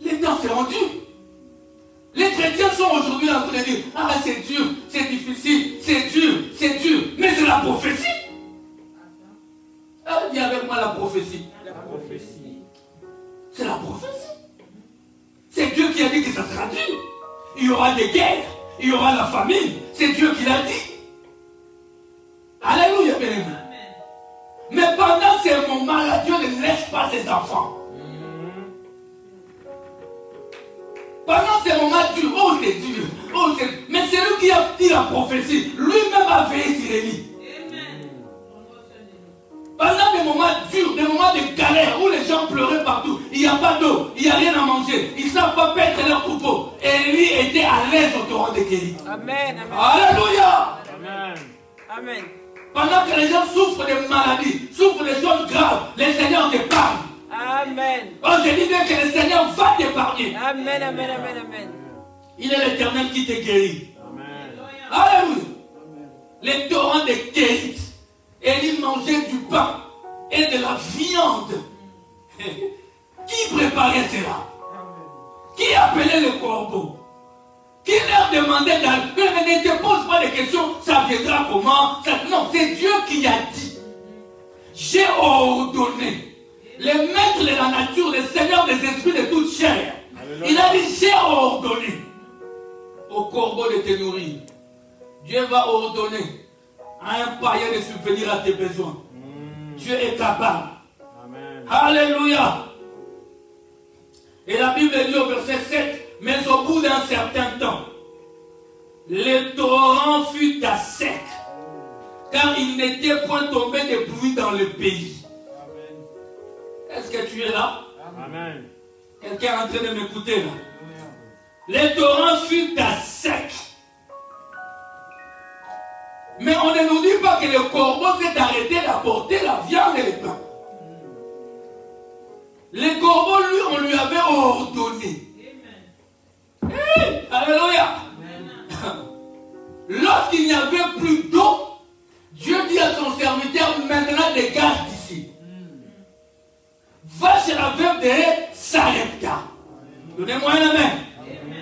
Speaker 1: les temps seront durs. Les chrétiens sont aujourd'hui en train de dire, ah c'est dur, c'est difficile, c'est dur, mais c'est la prophétie. Ah, dis avec moi la prophétie.
Speaker 2: La prophétie.
Speaker 1: C'est la prophétie. C'est Dieu qui a dit que ça sera dur. Il y aura des guerres, il y aura la famine. C'est Dieu qui l'a dit. Alléluia, bien aimé. Mais pendant ces moments-là, Dieu ne laisse pas ses enfants. Pendant ces moments durs, oh c'est dur, oh c'est... Mais c'est lui qui a dit la prophétie. Lui-même a veillé sur Élie. Pendant des moments durs, des moments de galère, où les gens pleuraient partout, il n'y a pas d'eau, il n'y a rien à manger, ils ne savent pas perdre leur troupeau. Élie était à l'aise au torrent de Kérit.
Speaker 3: Amen. Amen.
Speaker 1: Alléluia.
Speaker 2: Amen.
Speaker 3: Amen.
Speaker 1: Pendant que les gens souffrent de maladies, souffrent de choses graves, le Seigneur t'épargne.
Speaker 3: Amen.
Speaker 1: Oh, je dis bien que le Seigneur va t'épargner.
Speaker 3: Amen. Amen. Amen. Amen.
Speaker 1: Il est l'Éternel qui te guérit.
Speaker 2: Amen.
Speaker 1: Alléluia. Les torrents de Kérit. Élie mangeait du pain et de la viande. Qui préparait cela? Qui appelait les corbeaux? Qui leur demandait d'aller? Mais ne te pose pas de questions, ça viendra comment? Non, c'est Dieu qui a dit. J'ai ordonné. Le maître de la nature, le Seigneur des esprits de toute chair. Alléluia. Il a dit, j'ai ordonné aux corbeaux de te nourrir. Dieu va ordonner à un païen de subvenir à tes besoins. Dieu est capable.
Speaker 2: Amen.
Speaker 1: Alléluia. Et la Bible dit au verset 7, mais au bout d'un certain temps, le torrent fut à sec, car il n'était point tombé de pluie dans le pays. Est-ce que tu es là?
Speaker 2: Amen.
Speaker 1: Quelqu'un est en train de m'écouter là? Le torrent fut à sec. Mais on ne nous dit pas que le corbeau s'est arrêté d'apporter la viande et le pain. Le corbeau, lui, on lui avait ordonné. Hey, alléluia. Lorsqu'il n'y avait plus d'eau, Dieu dit à son serviteur, maintenant dégage d'ici. Va chez la veuve de Sarepta. Donnez-moi un amen.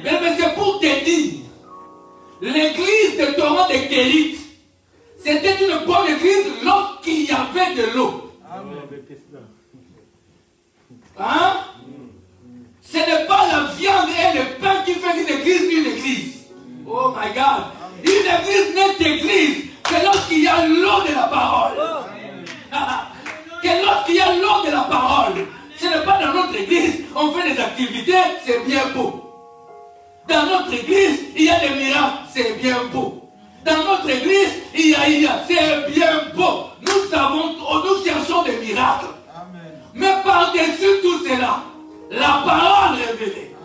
Speaker 1: Mais c'est pour te dire, l'église de torrent de Kérit, c'était une bonne église lorsqu'il y avait de l'eau. Hein? Ce n'est pas la viande et le pain qui fait une église. Oh my God. Une église n'est église que lorsqu'il y a l'eau de la parole. Que lorsqu'il y a l'eau de la parole. Ce n'est pas dans notre église, on fait des activités, c'est bien beau. Dans notre église, il y a des miracles, c'est bien beau. Dans notre église, c'est bien beau. Nous cherchons des miracles. Amen. Mais par-dessus tout cela, la parole révélée.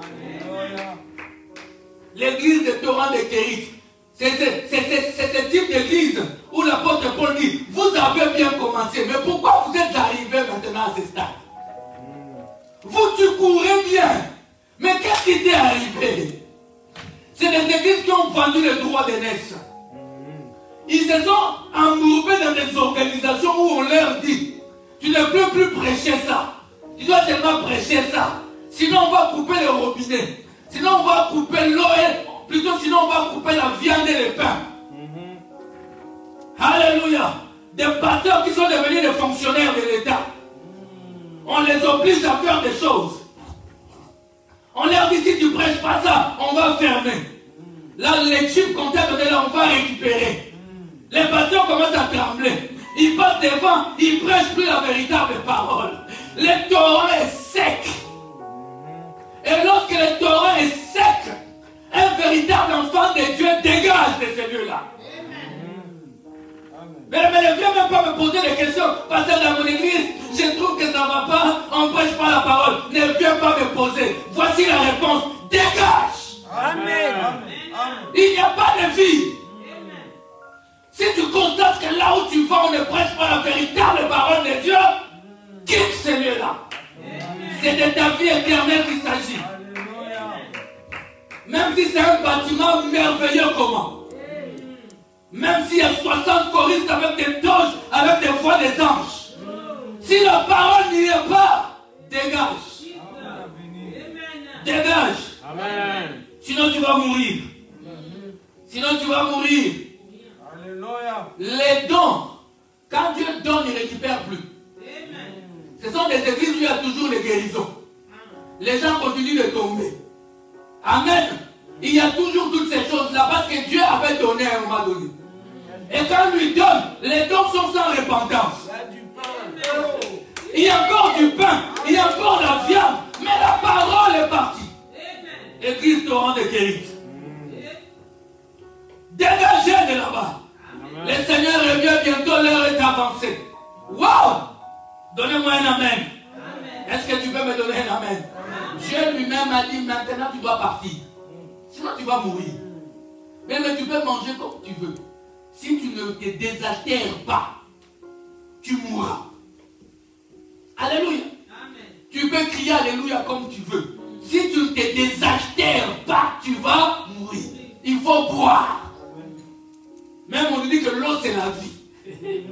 Speaker 1: L'église de torrent de Kérit, c'est ce type d'église où l'apôtre Paul dit, vous avez bien commencé, mais pourquoi vous êtes arrivé maintenant à ce stade? Vous, tu courais bien, mais qu'est-ce qui t'est arrivé? C'est des églises qui ont vendu le droit d'aînesse. Ils se sont embourbés dans des organisations où on leur dit, tu ne peux plus prêcher ça. Tu dois seulement prêcher ça. Sinon on va couper le robinet. Sinon on va couper l'eau et plutôt sinon on va couper la viande et le pain. Alléluia. Des pasteurs qui sont devenus des fonctionnaires de l'État. On les oblige à faire des choses. On leur dit si tu prêches pas ça, on va fermer. Là les chiffres qu'on t'a donné là, on va récupérer. Les pasteurs commencent à trembler. Ils passent devant, ils ne prêchent plus la véritable parole. Le torrent est sec. Et lorsque le torrent est sec, un véritable enfant de Dieu dégage de ces lieux-là. Mais ne viens même pas me poser des questions. Pasteur, dans mon église, je trouve que ça ne va pas, on ne prêche pas la parole. Ne viens pas me poser. Voici la réponse. Dégage.
Speaker 3: Amen.
Speaker 1: Il n'y a pas de vie. Si tu constates que là où tu vas, on ne prêche pas la véritable parole de Dieu, quitte ce lieu-là. C'est de ta vie éternelle qu'il s'agit. Même si c'est un bâtiment merveilleux comment. Même s'il y a 60 choristes avec des toges, avec des voix des anges. Si la parole n'y est pas, dégage. Dégage.
Speaker 2: Amen.
Speaker 1: Sinon tu vas mourir. Sinon tu vas mourir. Les dons, quand Dieu donne, il ne récupère plus. Ce sont des églises où il y a toujours les guérisons. Les gens continuent de tomber. Amen. Il y a toujours toutes ces choses-là parce que Dieu avait donné à un moment donné. Et quand il lui donne, les dons sont sans repentance. Il y a encore du pain, il y a encore la viande, mais la parole est partie. Et Christ aura des guéris. Dégagez de là-bas. Le Seigneur revient bientôt, l'heure est avancée. Waouh! Donnez-moi un amen. Est-ce que tu peux me donner un amen? Dieu lui-même a dit, maintenant tu dois partir. Sinon tu vas mourir. Mais tu peux manger comme tu veux. Si tu ne te désaltères pas, tu mourras. Alléluia. Tu peux crier alléluia comme tu veux. Si tu ne te désaltères pas, tu vas mourir. Il faut boire. Même on nous dit que l'eau c'est la vie.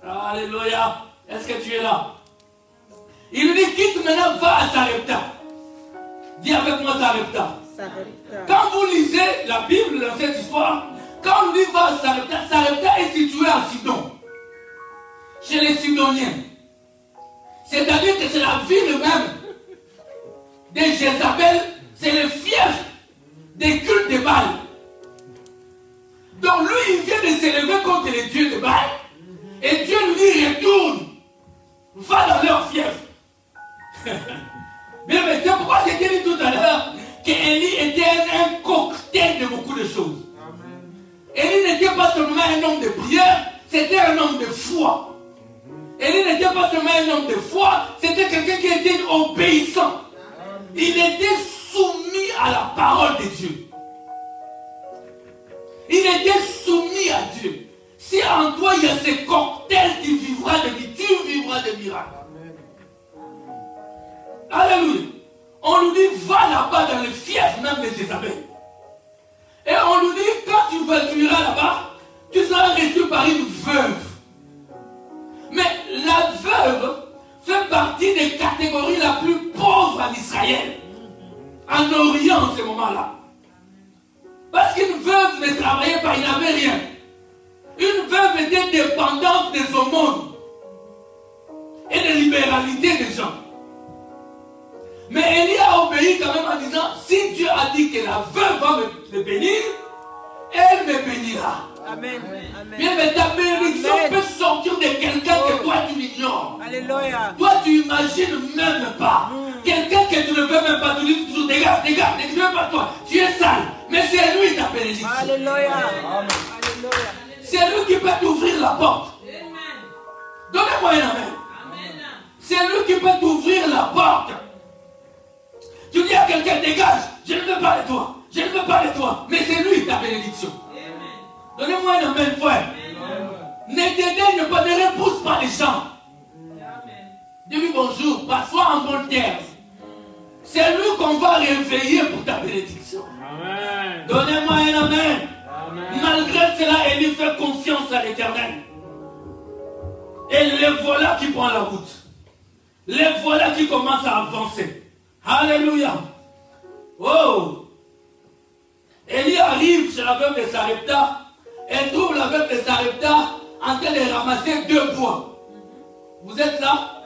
Speaker 1: Alléluia. Est-ce que tu es là? Il nous dit quitte maintenant, va à Sarepta. Dis avec moi Sarepta. Quand vous lisez la Bible dans cette histoire, quand on dit va à Sarepta, Sarepta est situé à Sidon. Chez les Sidoniens. C'est-à-dire que c'est la ville même de Jézabel, c'est le fief des cultes de Baal. Donc lui, il vient de s'élever contre les dieux de Baal. Et Dieu lui dit, retourne. Va dans leur fief. Mais c'est pourquoi j'ai dit tout à l'heure qu'Élie était un cocktail de beaucoup de choses. Élie n'était pas seulement un homme de prière, c'était un homme de foi. Élie n'était pas seulement un homme de foi, c'était quelqu'un qui était obéissant. Il était soumis à la parole de Dieu. Il était soumis à Dieu. Si en toi il y a ces cocktails, tu vivras de vie, tu vivras de miracles. Alléluia. On nous dit, va là-bas dans le fief même de Jézabel. Et on nous dit, quand tu iras là-bas, tu seras reçu par une veuve. Mais la veuve fait partie des catégories la plus pauvres en Israël. En Orient en ce moment-là. Parce qu'une veuve ne travaillait pas, il n'avait rien. Une veuve était dépendante des aumônes et de libéralité des gens. Mais Élie a obéi quand même en disant, si Dieu a dit que la veuve va me bénir, elle me bénira.
Speaker 3: Amen.
Speaker 1: Bien, mais ta bénédiction peut sortir de quelqu'un que toi tu ignores.
Speaker 3: Alléluia.
Speaker 1: Toi tu imagines même pas. Quelqu'un que tu ne veux même pas, tu dis toujours, dégage, ne veux pas toi. Tu es sale. Mais c'est lui ta bénédiction.
Speaker 3: Alléluia. Alléluia.
Speaker 1: C'est lui qui peut t'ouvrir la porte. Donnez-moi un amen. C'est lui qui peut t'ouvrir la porte. Tu dis à quelqu'un, dégage, je ne veux pas de toi. Je ne veux pas de toi. Mais c'est lui ta bénédiction. Donnez-moi un amen, frère. Ne dédaigne pas, ne repousse pas les gens. Dis-lui bonjour, passe-toi en bon terme. C'est lui qu'on va réveiller pour ta bénédiction.
Speaker 2: Amen.
Speaker 1: Donnez-moi un amen.
Speaker 2: Amen.
Speaker 1: Malgré cela, Élie fait confiance à l'Éternel. Et les voilà qui prennent la route. Les voilà qui commencent à avancer. Alléluia. Oh. Élie arrive chez la veuve de Sarepta. Elle trouve la veuve de Sarepta en train de ramasser 2 bois. Vous êtes là?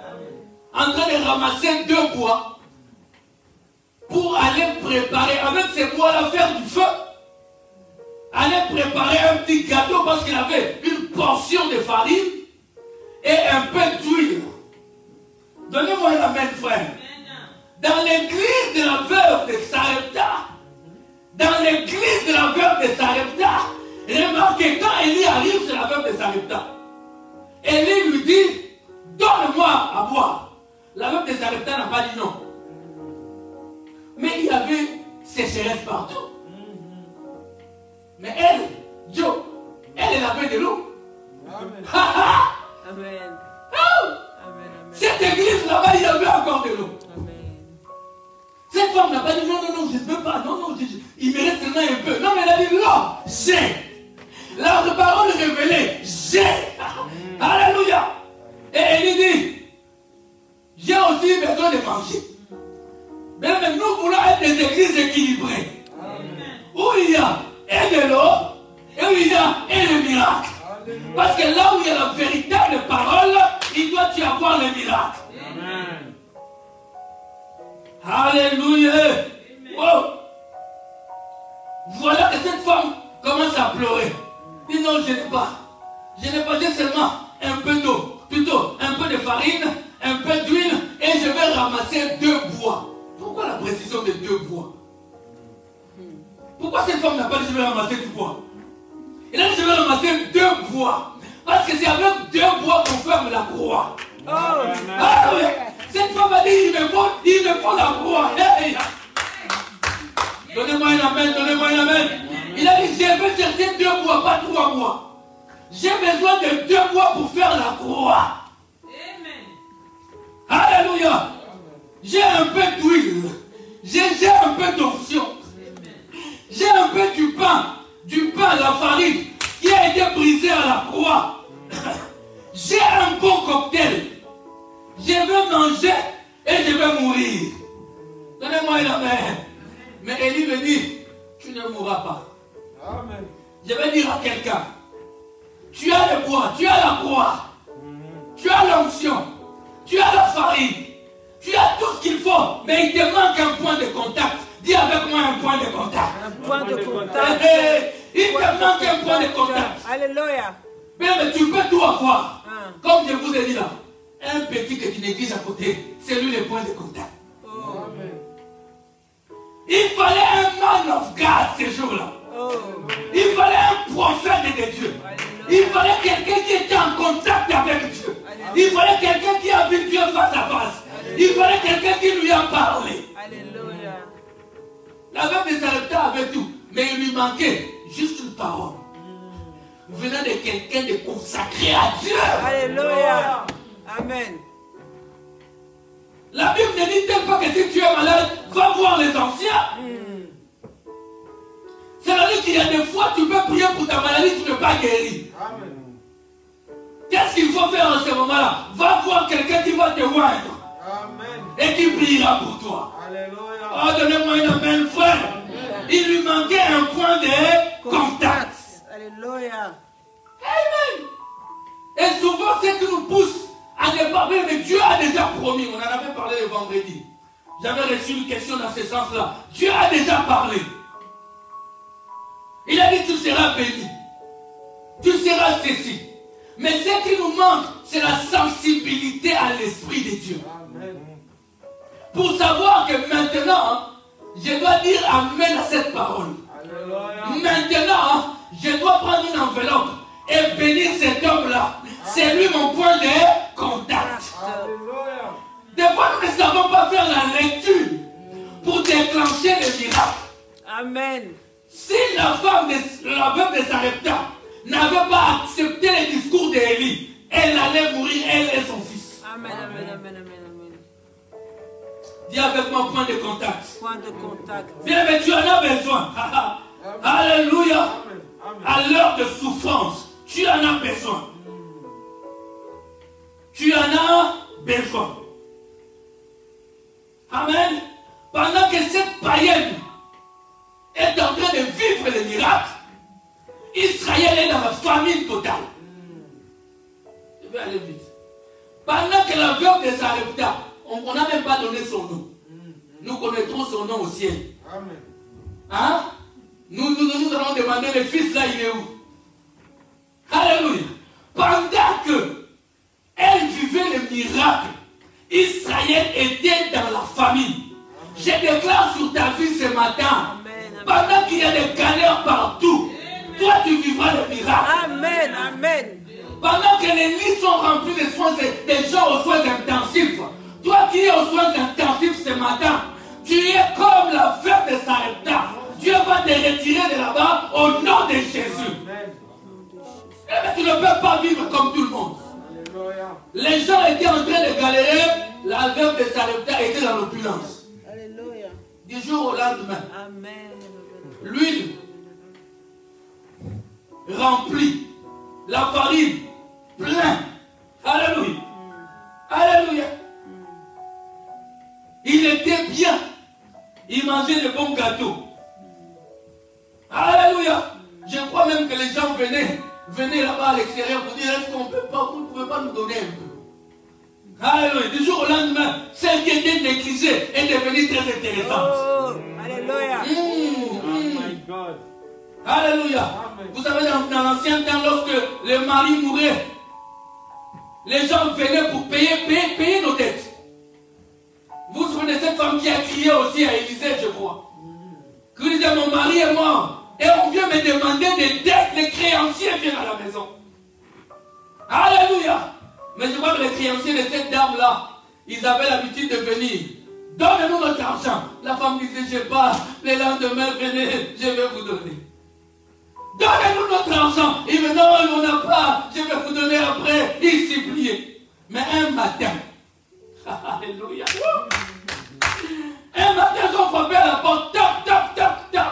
Speaker 1: En train de ramasser 2 bois pour aller préparer, avec ces bois-là, faire du feu. Aller préparer un petit gâteau parce qu'il avait une portion de farine et un peu d'huile. Donnez-moi un amen, frère. Dans l'église de la veuve de Sarepta, remarquez, quand Élie arrive chez la veuve de Sarepta, Élie lui dit, donne-moi à boire. La veuve de Sarepta n'a pas dit non. Mais il y avait sécheresse partout. Mais elle, Joe, elle avait de l'eau.
Speaker 3: Amen.
Speaker 2: Amen.
Speaker 1: Cette église là-bas, il y avait encore de l'eau.
Speaker 2: Amen.
Speaker 1: Cette femme n'a pas dit non, non, non, je ne peux pas. Non, non, il me reste seulement un peu. Non, mais elle a dit non, j'ai. La parole révélée, j'ai. Alléluia. Et elle dit, j'ai aussi besoin de manger. Mais nous voulons être des églises équilibrées. Amen. Où il y a et de l'eau, et où il y a et le miracle. Amen. Parce que là où il y a la véritable parole, il doit y avoir le miracle. Amen. Alléluia. Wow. Voilà que cette femme commence à pleurer. Dit non, je n'ai pas. Je n'ai pas, j'ai seulement un peu d'eau, plutôt un peu de farine, un peu d'huile, et je vais ramasser 2 bois. Pourquoi la précision de 2 bois? Pourquoi cette femme n'a pas dit je vais ramasser du bois? Il a dit je vais ramasser 2 bois. Parce que c'est avec 2 bois qu'on ferme la croix. Oh. Ah oui. Cette femme a dit il me faut la croix. Hey. Donnez-moi un amen, donnez-moi un amen. Il a dit je vais chercher 2 bois, pas 3 bois. J'ai besoin de 2 bois pour faire la croix. Amen. Alléluia. J'ai un peu d'huile. J'ai un peu d'onction. J'ai un peu du pain, la farine qui a été brisé à la croix. J'ai un bon cocktail. Je vais manger et je vais mourir. Donnez-moi une amen. Mais Élie me dit, tu ne mourras pas. Amen. Je vais dire à quelqu'un, tu as le bois, tu as la croix, tu as l'onction, tu as la farine, tu as tout ce qu'il faut, mais il te manque un point de contact. Dis avec moi un point de contact.
Speaker 3: Un point de contact.
Speaker 1: Il te manque un point de contact.
Speaker 3: Alléluia.
Speaker 1: Mais tu peux tout avoir. Comme je vous ai dit là, un petit que tu négliges à côté, c'est lui le point de contact. Oh. Il fallait un man of God ces jours-là. Oh. Il fallait un prophète de Dieu. Il fallait quelqu'un qui était en contact avec Dieu. Il fallait quelqu'un qui a vu Dieu face à face. Il fallait quelqu'un qui lui a parlé. Alléluia. La veuve de Sarepta avait tout, mais il lui manquait juste une parole. Venant de quelqu'un de consacré à Dieu.
Speaker 3: Alléluia. Amen.
Speaker 1: La Bible ne dit pas que si tu es malade, va voir les anciens. C'est-à-dire qu'il y a des fois, tu peux prier pour ta maladie, tu ne peux pas guérir. Qu'est-ce qu'il faut faire en ce moment-là? Va voir quelqu'un qui va te oindre. Amen. Et qui priera pour toi. Alléluia. Oh, donnez-moi une amen, frère. Amen. Il lui manquait un point de contact.
Speaker 3: Alléluia.
Speaker 1: Amen. Et souvent, c'est ce qui nous pousse à ne pas parler, mais Dieu a déjà promis. On en avait parlé le vendredi. J'avais reçu une question dans ce sens-là. Dieu a déjà parlé. Il a dit tu seras béni. Tu seras ceci. Mais ce qui nous manque, c'est la sensibilité à l'Esprit de Dieu. Amen. Pour savoir que maintenant, je dois dire Amen à cette parole. Alléluia. Maintenant, je dois prendre une enveloppe et bénir cet homme-là. C'est lui mon point de contact. Alléluia. Des fois, nous ne savons pas faire la lecture pour déclencher le miracle. Amen. Si la femme la veuve de Sarepta n'avait pas accepté le discours d'Élie, elle allait mourir, elle et son fils. Amen, amen, amen, amen, amen. Dis avec moi, point de contact. Point de contact. Bien, mais tu en as besoin. Alléluia. À l'heure de souffrance, tu en as besoin. Tu en as besoin. Amen. Pendant que cette païenne est en train de vivre le miracle, Israël est dans la famine totale. Je vais aller vite. Pendant que la veuve de Sarepta, on n'a même pas donné son nom. Nous connaîtrons son nom au ciel. Amen. Hein? Nous allons demander le fils là, il est où? Alléluia. Pendant que elle vivait le miracle, Israël était dans la famine. Je déclare sur ta vie ce matin, pendant qu'il y a des galères partout, toi tu vivras le miracle. Amen, amen. Pendant que les lits sont remplis de soins, des gens aux soins intensifs, toi qui es aux soins intensifs ce matin, Tu es comme la veuve de Sarepta. Dieu va te retirer de là-bas au nom de Jésus. Mais tu ne peux pas vivre comme tout le monde. Les gens étaient en train de galérer. La veuve de Sarepta était dans l'opulence.
Speaker 3: Alléluia.
Speaker 1: Du jour au lendemain,
Speaker 3: Amen.
Speaker 1: l'huile remplie, la farine pleine. Alléluia. Alléluia. Il était bien. Il mangeait de bons gâteaux. Alléluia. Je crois même que les gens venaient là-bas à l'extérieur pour dire, est-ce qu'on peut pas, vous ne pouvez pas nous donner un peu. Alléluia. Du jour au lendemain, celle qui était négligée est devenue très intéressante.
Speaker 3: Oh, alléluia.
Speaker 1: Alléluia.
Speaker 3: Amen.
Speaker 1: Vous savez, dans l'ancien temps, lorsque le mari mourait, les gens venaient pour payer nos dettes. Vous vous souvenez de cette femme qui a crié aussi à Élisée, je crois. Qui disait, mon mari est mort. Et on vient me demander des dettes. Les créanciers viennent à la maison. Alléluia. Mais je vois que les créanciers de cette dame-là, ils avaient l'habitude de venir. Donnez-nous notre argent. La femme disait, je n'ai pas. Le lendemain, venez, je vais vous donner. Donnez-nous notre argent. Il dit, non, on n'a pas. Je vais vous donner après. Il suppliait. Mais un matin, alléluia. Un matin, quand on frappait à la porte, toc, toc, toc, toc.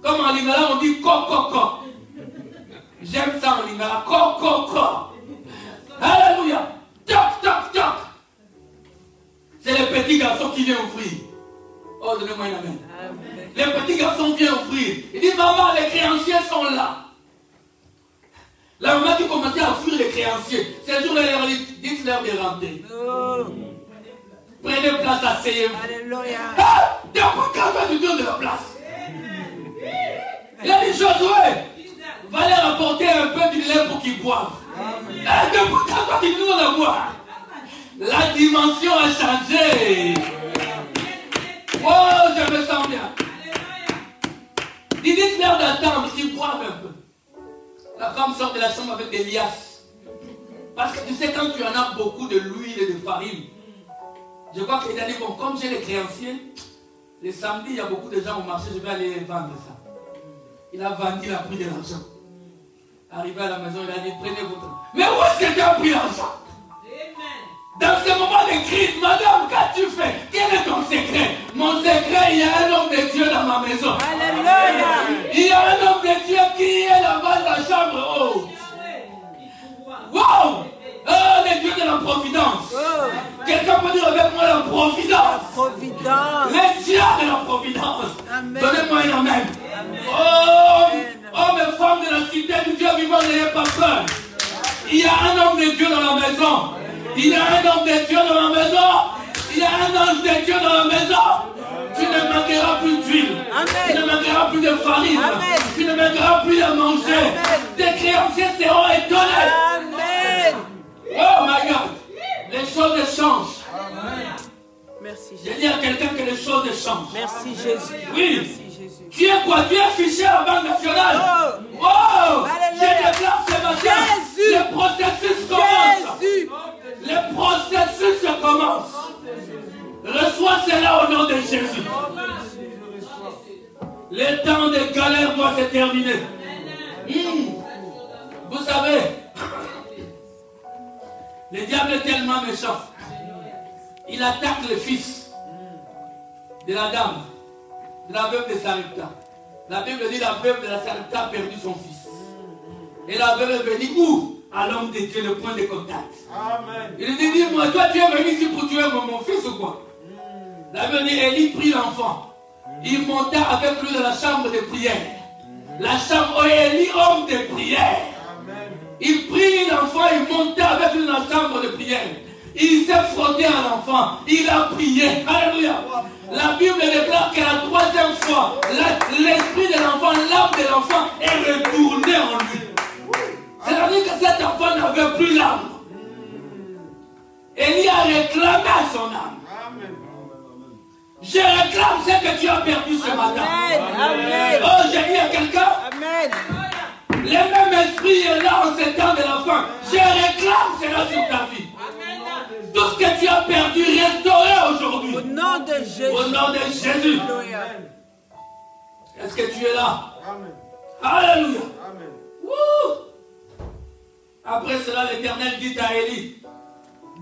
Speaker 1: Comme en lingala, on dit co, co, co. J'aime ça en lingala, co, co, co. Alléluia. Toc, toc, toc. C'est le petit garçon qui vient ouvrir. Oh, donnez-moi une amen. Les petits garçons viennent ouvrir. Il dit, maman, les créanciers sont là. La maman qui commençait à fuir les créanciers. C'est le jour-là, elle dit, dites-leur de rentrer.
Speaker 3: Oh,
Speaker 1: Prenez place, asseyez-vous.
Speaker 3: alléluia.
Speaker 1: Ah, depuis quand tu donnes de la place? Il a dit, Josué, va leur apporter un peu du lait pour qu'ils boivent. Ah, depuis quand tu donnes à boire? La dimension a changé. Oh, je me sens bien. Dites-leur d'attendre qu'ils boivent un peu. La femme sort de la chambre avec des liasses. Parce que tu sais, quand tu en as beaucoup de l'huile et de farine, je vois qu'il a dit, bon, comme j'ai les créanciers, les samedis, il y a beaucoup de gens au marché, je vais aller vendre ça. Il a vendu, il a pris de l'argent. Arrivé à la maison, il a dit, prenez votre... Mais où est-ce que tu as pris l'argent? Dans ce moment de crise, madame, qu'as-tu fait? Quel est ton secret? Mon secret, il y a un homme de Dieu dans ma maison.
Speaker 3: Alléluia.
Speaker 1: Il y a un homme de Dieu qui est là-bas dans la chambre haute. Wow! Oh, le Dieu de la providence.
Speaker 3: Oh,
Speaker 1: Quelqu'un peut dire avec moi la providence.
Speaker 3: providence.
Speaker 1: Le Dieu de la providence.
Speaker 3: Amen.
Speaker 1: Donnez-moi un amen.
Speaker 3: Amen.
Speaker 1: Oh, mes femmes de la cité du Dieu vivant, n'ayez pas peur. Il y a un homme de Dieu dans la maison. Il y a un homme de Dieu dans la maison. Il y a un ange de Dieu dans la maison. Tu ne manqueras plus d'huile. Tu ne manqueras plus de farine.
Speaker 3: Amen.
Speaker 1: Tu ne manqueras plus à manger.
Speaker 3: Amen.
Speaker 1: Tes créanciers seront étonnés.
Speaker 3: Amen.
Speaker 1: Oh my God. Les choses changent.
Speaker 3: Merci
Speaker 1: J'ai
Speaker 3: Jésus.
Speaker 1: dit à quelqu'un que les choses changent.
Speaker 3: Merci Jésus.
Speaker 1: Oui.
Speaker 3: Merci Jésus.
Speaker 1: Tu es quoi? Tu es fiché à la Banque nationale.
Speaker 3: Oh.
Speaker 1: Oh.
Speaker 3: Alléluia.
Speaker 1: Je déclare ce matin.
Speaker 3: Jésus.
Speaker 1: Le processus commence.
Speaker 3: Jésus.
Speaker 1: Le processus commence. Reçois cela au nom de Jésus. Le temps de galère doit se terminer. Vous savez, le diable est tellement méchant. Il attaque le fils de la dame, de la veuve de Sarepta. La Bible dit la veuve de la Sarepta a perdu son fils. Et la veuve est venue où? À l'homme de Dieu, le point de contact.
Speaker 3: Amen.
Speaker 1: Il lui dit, dis-moi, toi tu es venu ici pour tuer mon fils ou quoi? La Bible dit, Élie prit l'enfant. Il monta avec lui dans la chambre de prière. La chambre où Élie, homme de prière. Il prit l'enfant, il monta avec lui dans la chambre de prière. Il s'est frotté à l'enfant. Il a prié. Alléluia. La Bible déclare qu'à la troisième fois, l'esprit de l'enfant, l'âme de l'enfant est retournée en lui. C'est-à-dire que cet enfant n'avait plus l'âme. Élie a réclamé son âme. Je réclame ce que tu as perdu ce matin.
Speaker 3: Amen.
Speaker 1: Oh, j'ai dit à quelqu'un,
Speaker 3: Amen.
Speaker 1: le même esprit est là en ces temps de la fin. Je réclame cela sur ta vie. Tout ce que tu as perdu, restauré aujourd'hui.
Speaker 3: Au nom de Jésus.
Speaker 1: Au nom de Jésus.
Speaker 3: Alléluia.
Speaker 1: Est-ce que tu es là?
Speaker 4: Amen.
Speaker 1: Alléluia.
Speaker 4: Amen.
Speaker 1: Wouh! Après cela, l'Éternel dit à Élie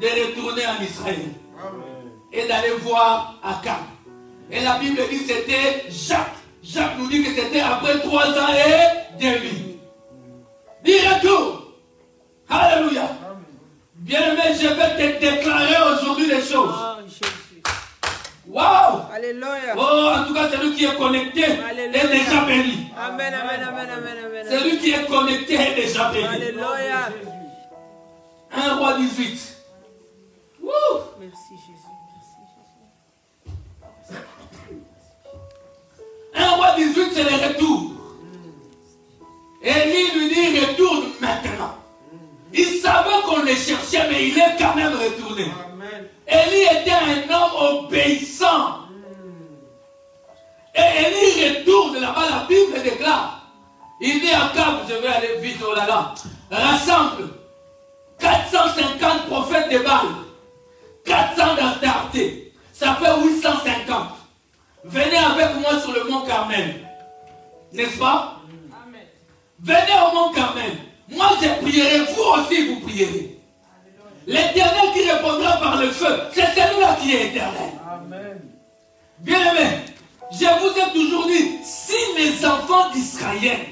Speaker 1: de retourner en Israël
Speaker 4: Amen.
Speaker 1: et d'aller voir Akab. Et la Bible dit que c'était Jacques. Jacques nous dit que c'était après 3 ans et demi. Dis retour. Alléluia. Bien-aimé, je vais te déclarer aujourd'hui des choses.
Speaker 3: Oh, Jésus.
Speaker 1: Waouh!
Speaker 3: Alléluia.
Speaker 1: Oh, en tout cas, celui qui est connecté
Speaker 3: Alléluia.
Speaker 1: est déjà béni.
Speaker 3: Amen, amen, amen, amen, amen.
Speaker 1: Celui qui est connecté est déjà béni.
Speaker 3: Alléluia.
Speaker 1: 1 Roi 18. Wouh!
Speaker 3: Merci Jésus. Merci Jésus.
Speaker 1: 1 Roi 18, c'est le retour. Élie lui dit, retourne maintenant. Il savait qu'on le cherchait, mais il est quand même retourné.
Speaker 4: Amen.
Speaker 1: Élie était un homme obéissant. Et Élie retourne là-bas, la Bible déclare. Il dit à Akab, je vais aller vite, oh là là, rassemble 450 prophètes de Baal, 400 d'Astarté, ça fait 850. Venez avec moi sur le mont Carmel. N'est-ce pas?
Speaker 2: Amen.
Speaker 1: Venez au mont Carmel. Moi je prierai, vous aussi vous prierez. L'Éternel qui répondra par le feu, c'est celui-là qui est éternel.
Speaker 4: Amen.
Speaker 1: Bien-aimé, je vous ai toujours dit, si les enfants d'Israël,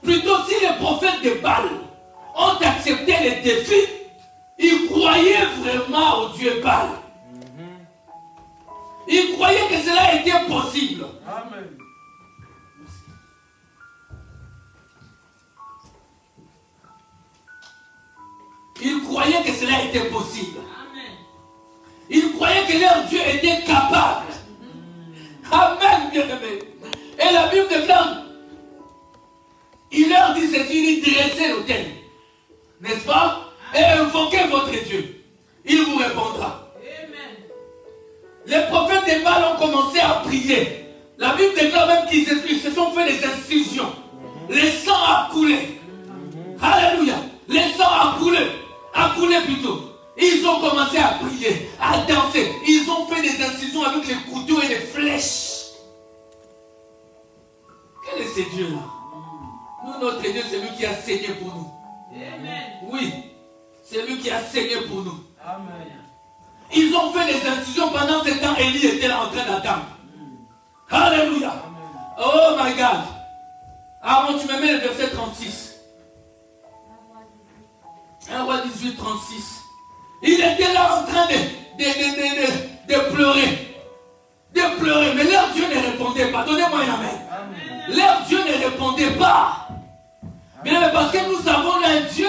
Speaker 1: plutôt si les prophètes de Baal ont accepté les défis, ils croyaient vraiment au Dieu Baal. Ils croyaient que cela était possible.
Speaker 4: Amen.
Speaker 1: Ils croyaient que cela était possible.
Speaker 2: Amen.
Speaker 1: Ils croyaient que leur Dieu était capable. Amen, bien-aimé. Et la Bible déclare, il leur dit ceci, il dit dressez l'autel. N'est-ce pas? Et invoquez votre Dieu. Il vous répondra.
Speaker 2: Amen.
Speaker 1: Les prophètes des Baal ont commencé à prier. La Bible déclare même qu'ils se sont fait des incisions. Le sang a coulé. Alléluia. Le sang a coulé plutôt. Ils ont commencé à prier, à danser. Ils ont fait des incisions avec les couteaux et les flèches. Quel est ce Dieu-là? Nous, notre Dieu, c'est lui qui a saigné pour nous.
Speaker 2: Amen.
Speaker 1: Oui, c'est lui qui a saigné pour nous.
Speaker 4: Amen.
Speaker 1: Ils ont fait des incisions pendant ce temps. Élie était là en train d'attendre. Alléluia. Oh my God. Avant, tu me mets le verset 36. 1 Roi 18, 36. Il était là en train de pleurer. De pleurer. Mais leur Dieu ne répondait pas. Donnez-moi un amen. Leur Dieu ne répondait pas. Bien, mais parce que nous avons un Dieu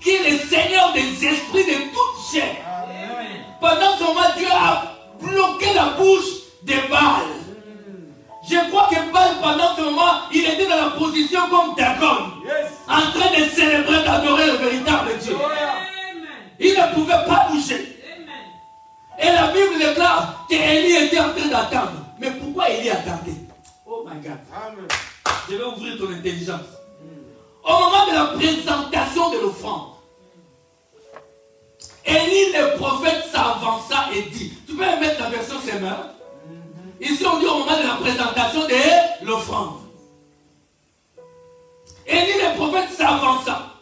Speaker 1: qui est le Seigneur des esprits de toute chair.
Speaker 4: Amen.
Speaker 1: Pendant ce moment, Dieu a bloqué la bouche des Baal. Je crois que Baal, pendant ce moment, il était dans la position comme Dagon,
Speaker 4: Yes.
Speaker 1: en train de célébrer, d'adorer le véritable Dieu.
Speaker 2: Amen.
Speaker 1: Il ne pouvait pas bouger.
Speaker 2: Amen.
Speaker 1: Et la Bible déclare qu'Élie était en train d'attendre. Mais pourquoi Élie attendait? Oh my God.
Speaker 4: Amen.
Speaker 1: Je vais ouvrir ton intelligence. Au moment de la présentation de l'offrande, Élie le prophète s'avança et dit, tu peux mettre la version Semeur? Ici on dit au moment de la présentation de l'offrande. Élie le prophète s'avança.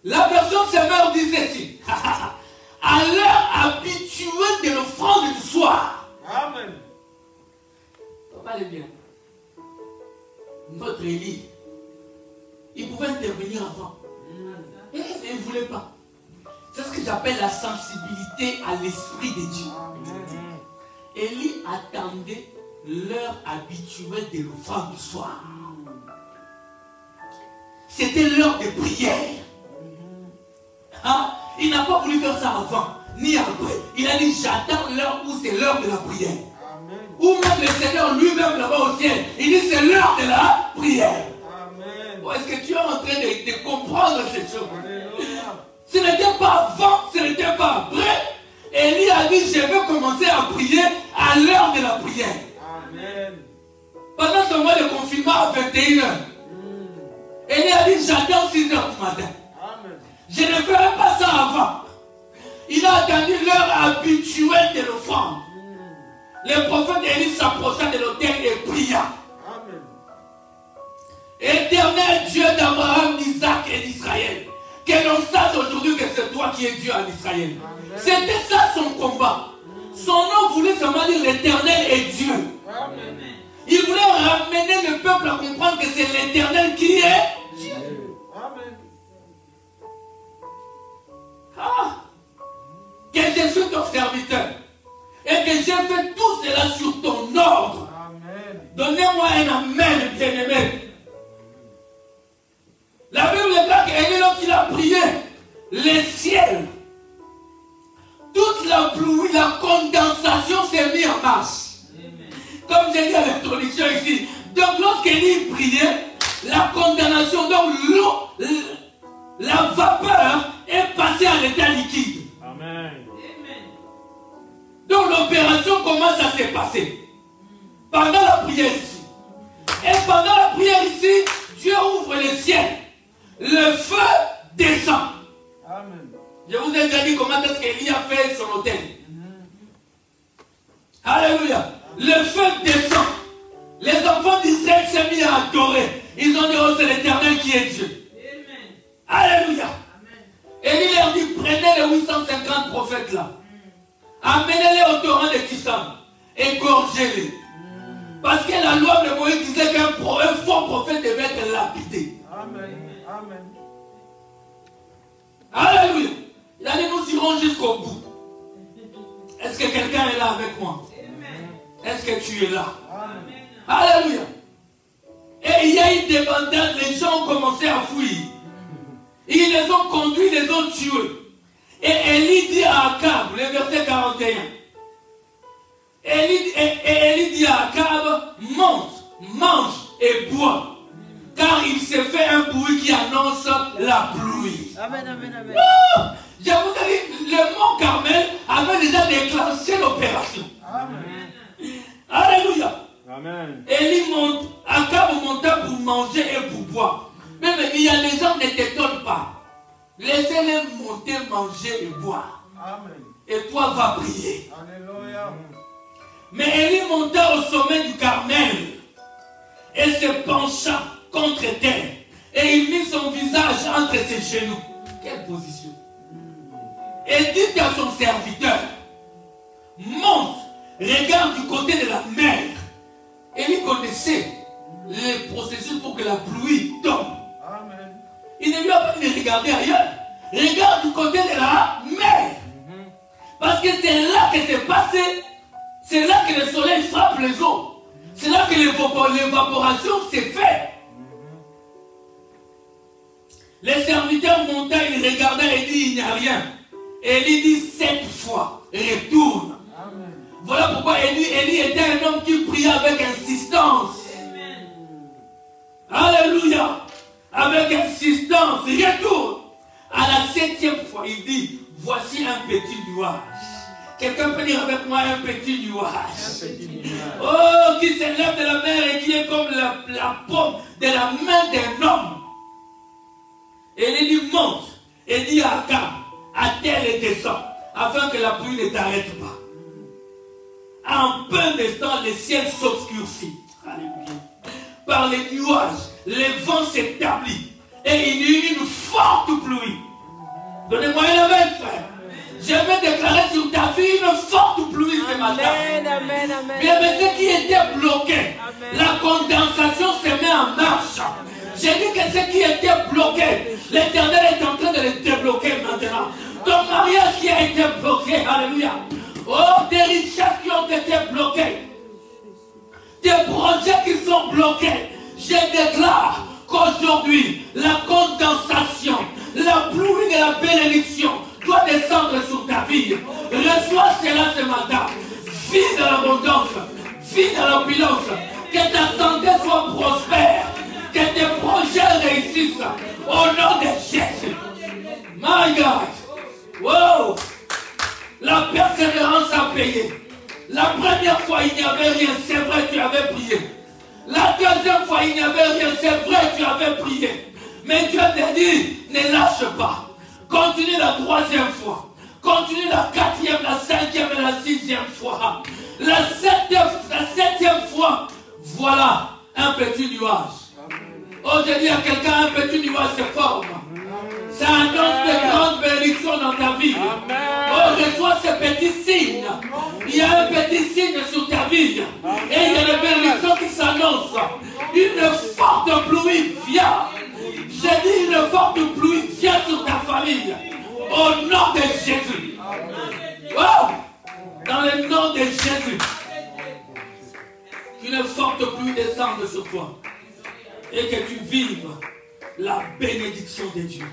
Speaker 1: La version Semeur dit ceci. À l'heure habituée de l'offrande du soir.
Speaker 4: Amen.
Speaker 1: Parlez bien. Notre Élie, il pouvait intervenir avant. Mais il ne voulait pas. C'est ce que j'appelle la sensibilité à l'esprit de Dieu. Élie attendait l'heure habituée de l'offrande du soir. C'était l'heure de prière. Hein? Il n'a pas voulu faire ça avant, ni après. Il a dit, j'attends l'heure où c'est l'heure de la prière. Ou même le Seigneur lui-même là-bas au ciel, il dit, c'est l'heure de la prière.
Speaker 4: Amen.
Speaker 1: Est-ce que tu es en train de comprendre cette chose?
Speaker 4: Alléluia.
Speaker 1: Ce n'était pas avant, ce n'était pas après. Élie a dit, je vais commencer à prier à l'heure de la prière.
Speaker 4: Amen.
Speaker 1: Pendant ce mois de confinement à 21h, Élie a dit, j'attends 6h du matin.
Speaker 4: Amen.
Speaker 1: Je ne ferai pas ça avant. il a attendu l'heure habituelle de l'offrande. Le prophète Élie s'approcha de l'autel et pria.
Speaker 4: Amen.
Speaker 1: Éternel Dieu d'Abraham, d'Isaac et d'Israël, que l'on sache aujourd'hui que c'est toi qui es Dieu en Israël. C'était ça son combat. Son nom voulait seulement dire l'Éternel est Dieu.
Speaker 4: Amen.
Speaker 1: Il voulait ramener le peuple à comprendre que c'est l'Éternel qui est Dieu.
Speaker 4: Amen.
Speaker 1: Ah, que je suis ton serviteur et que j'ai fait tout cela sur ton ordre.
Speaker 4: Amen.
Speaker 1: Donnez-moi un amen, bien-aimé. La Bible déclare qu'Élie, lorsqu'il a prié, les ciels, toute la pluie, la condensation s'est mise en marche. Comme j'ai dit à l'introduction ici. Donc lorsqu'Élie priait, la condamnation, donc l'eau, la vapeur est passée à l'état liquide.
Speaker 4: Amen.
Speaker 1: Donc l'opération commence à se passer pendant la prière ici. Et pendant la prière ici, Dieu ouvre le ciel. Le feu descend.
Speaker 4: Amen.
Speaker 1: Je vous ai déjà dit comment est-ce qu'Élie a fait son hôtel. Alléluia. Le feu descend. Les enfants d'Israël s'est mis à adorer. Ils ont dit, oh, c'est l'Éternel qui est Dieu. Alléluia. Élie leur dit, prenez les 850 prophètes là. Amenez-les au torrent de Kissam. Égorgez-les. Parce que la loi de Moïse disait qu'un faux prophète devait être lapidé.
Speaker 4: Amen. Amen.
Speaker 1: Alléluia. Il a dit, nous irons jusqu'au bout. Est-ce que quelqu'un est là avec moi? Est-ce que tu es là?
Speaker 4: Amen.
Speaker 1: Alléluia. Et il y a eu des bandades, les gens ont commencé à fuir. Ils les ont conduits, ils les ont tués. Et Élie dit à Akab, le verset 41. Élie dit à Akab, monte, mange et bois. Car il s'est fait un bruit qui annonce la pluie.
Speaker 3: Amen, amen, amen.
Speaker 1: Oh, je vous ai dit, le mont Carmel avait déjà déclenché l'opération.
Speaker 4: Amen.
Speaker 1: Alléluia.
Speaker 4: Amen.
Speaker 1: Élie monte, Akab monta pour manger et pour boire. Mais il y a des gens qui ne t'étonnent pas. Laissez-les monter, manger et boire.
Speaker 4: Amen.
Speaker 1: Et toi, va prier.
Speaker 4: Alléluia.
Speaker 1: Mais Élie monta au sommet du Carmel et se pencha contre terre. Et il mit son visage entre ses genoux. Quelle position. Et dit à son serviteur, monte, regarde du côté de la mer. Élie connaissait les processus pour que la pluie tombe.
Speaker 4: Amen.
Speaker 1: Il ne lui a pas dit de regarder ailleurs. Regarde du côté de la mer. Parce que c'est là que c'est passé. C'est là que le soleil frappe les eaux. C'est là que l'évaporation s'est faite. Les serviteurs montaient, ils regardaient et dit il n'y a rien. Élie dit 7 fois, retourne.
Speaker 4: Amen.
Speaker 1: Voilà pourquoi Élie était un homme qui priait avec insistance. Alléluia. Avec insistance, retourne. À la 7e fois, il dit, voici un petit nuage. Quelqu'un peut dire avec moi un petit nuage. Oh, qui s'élève de la mer et qui est comme la paume de la main d'un homme. Et il dit, monte. Et dit à Akab, attelle et descend, afin que la pluie ne t'arrête pas. En peu d'instant, le ciel s'obscurcit. Alléluia. Par les nuages, le vent s'établit. Et il y eut une forte pluie. Donnez-moi une amen, frère. Je vais déclarer sur ta vie une forte pluie ce matin.
Speaker 3: Amen, amen, amen.
Speaker 1: Bien, mais ce qui était bloqué,
Speaker 3: Amen.
Speaker 1: la condensation se met en marche. J'ai dit que ce qui était bloqué, l'Éternel est en train de le débloquer maintenant. Ton mariage qui a été bloqué, alléluia. Oh, des richesses qui ont été bloquées. Des projets qui sont bloqués. Je déclare qu'aujourd'hui, la condensation, la pluie de la bénédiction doit descendre sur ta vie. Reçois cela ce matin. Vis dans l'abondance, vis dans l'opulence. Que ta santé soit prospère. Que tes projets réussissent. Au nom de Jésus. My God. Wow. La persévérance a payé. La première fois, il n'y avait rien. C'est vrai, tu avais prié. La deuxième fois, il n'y avait rien. C'est vrai, tu avais prié. Mais Dieu t'a dit, ne lâche pas. Continue la troisième fois. Continue la 4e, la 5e et la 6e fois. La 7e fois, voilà un petit nuage. Oh, je dis à quelqu'un, un petit nuage se forme. Ça annonce de grandes bénédictions dans ta vie. Oh, reçois ce petit signe. Il y a un petit signe sur ta vie. Et il y a des bénédictions qui s'annoncent. Une forte pluie vient. J'ai dit une forte pluie vient sur ta famille. Au nom de Jésus. Oh, dans le nom de Jésus. Qu'une forte pluie descende sur toi. Et que tu vives la bénédiction de Dieu.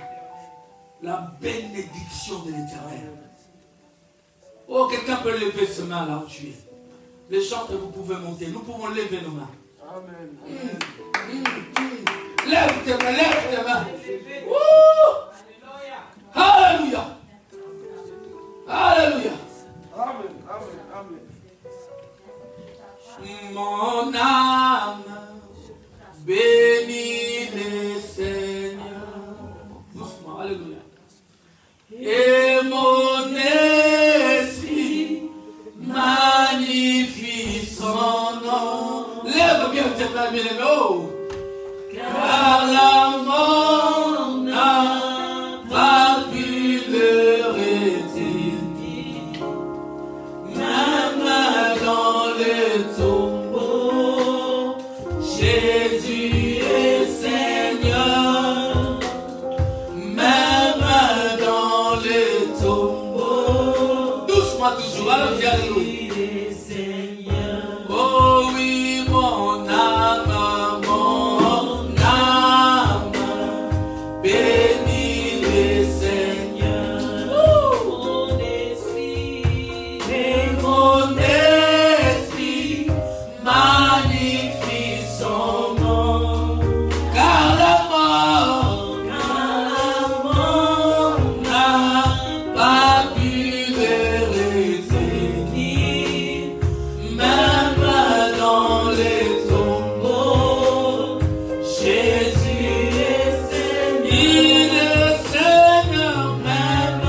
Speaker 1: La bénédiction de l'Éternel. Oh, quelqu'un peut lever ce main là où tu es. Les chantres, vous pouvez monter. Nous pouvons lever nos mains. Amen. Lève tes mains, lève tes mains. Alléluia. Alléluia.
Speaker 4: Amen. Amen. Amen.
Speaker 1: Mon âme bénit le Seigneur. Doucement, alléluia. Et mon esprit magnifie son nom. Lève bien tes mains, bien-aimés. Oh. Car la mort n'a pas pu le retenir. Même dans le tombeau, Jésus est Seigneur. Même dans le tombeau. Doucement toujours, allons-y, alléluia. Oh oui, mon âme bénis le Seigneur. Mon esprit et mon esprit magnifie son nom. Car la mort n'a pas pu le retenir. Même dans les tombeaux, Jésus est Seigneur. Il est Seigneur, même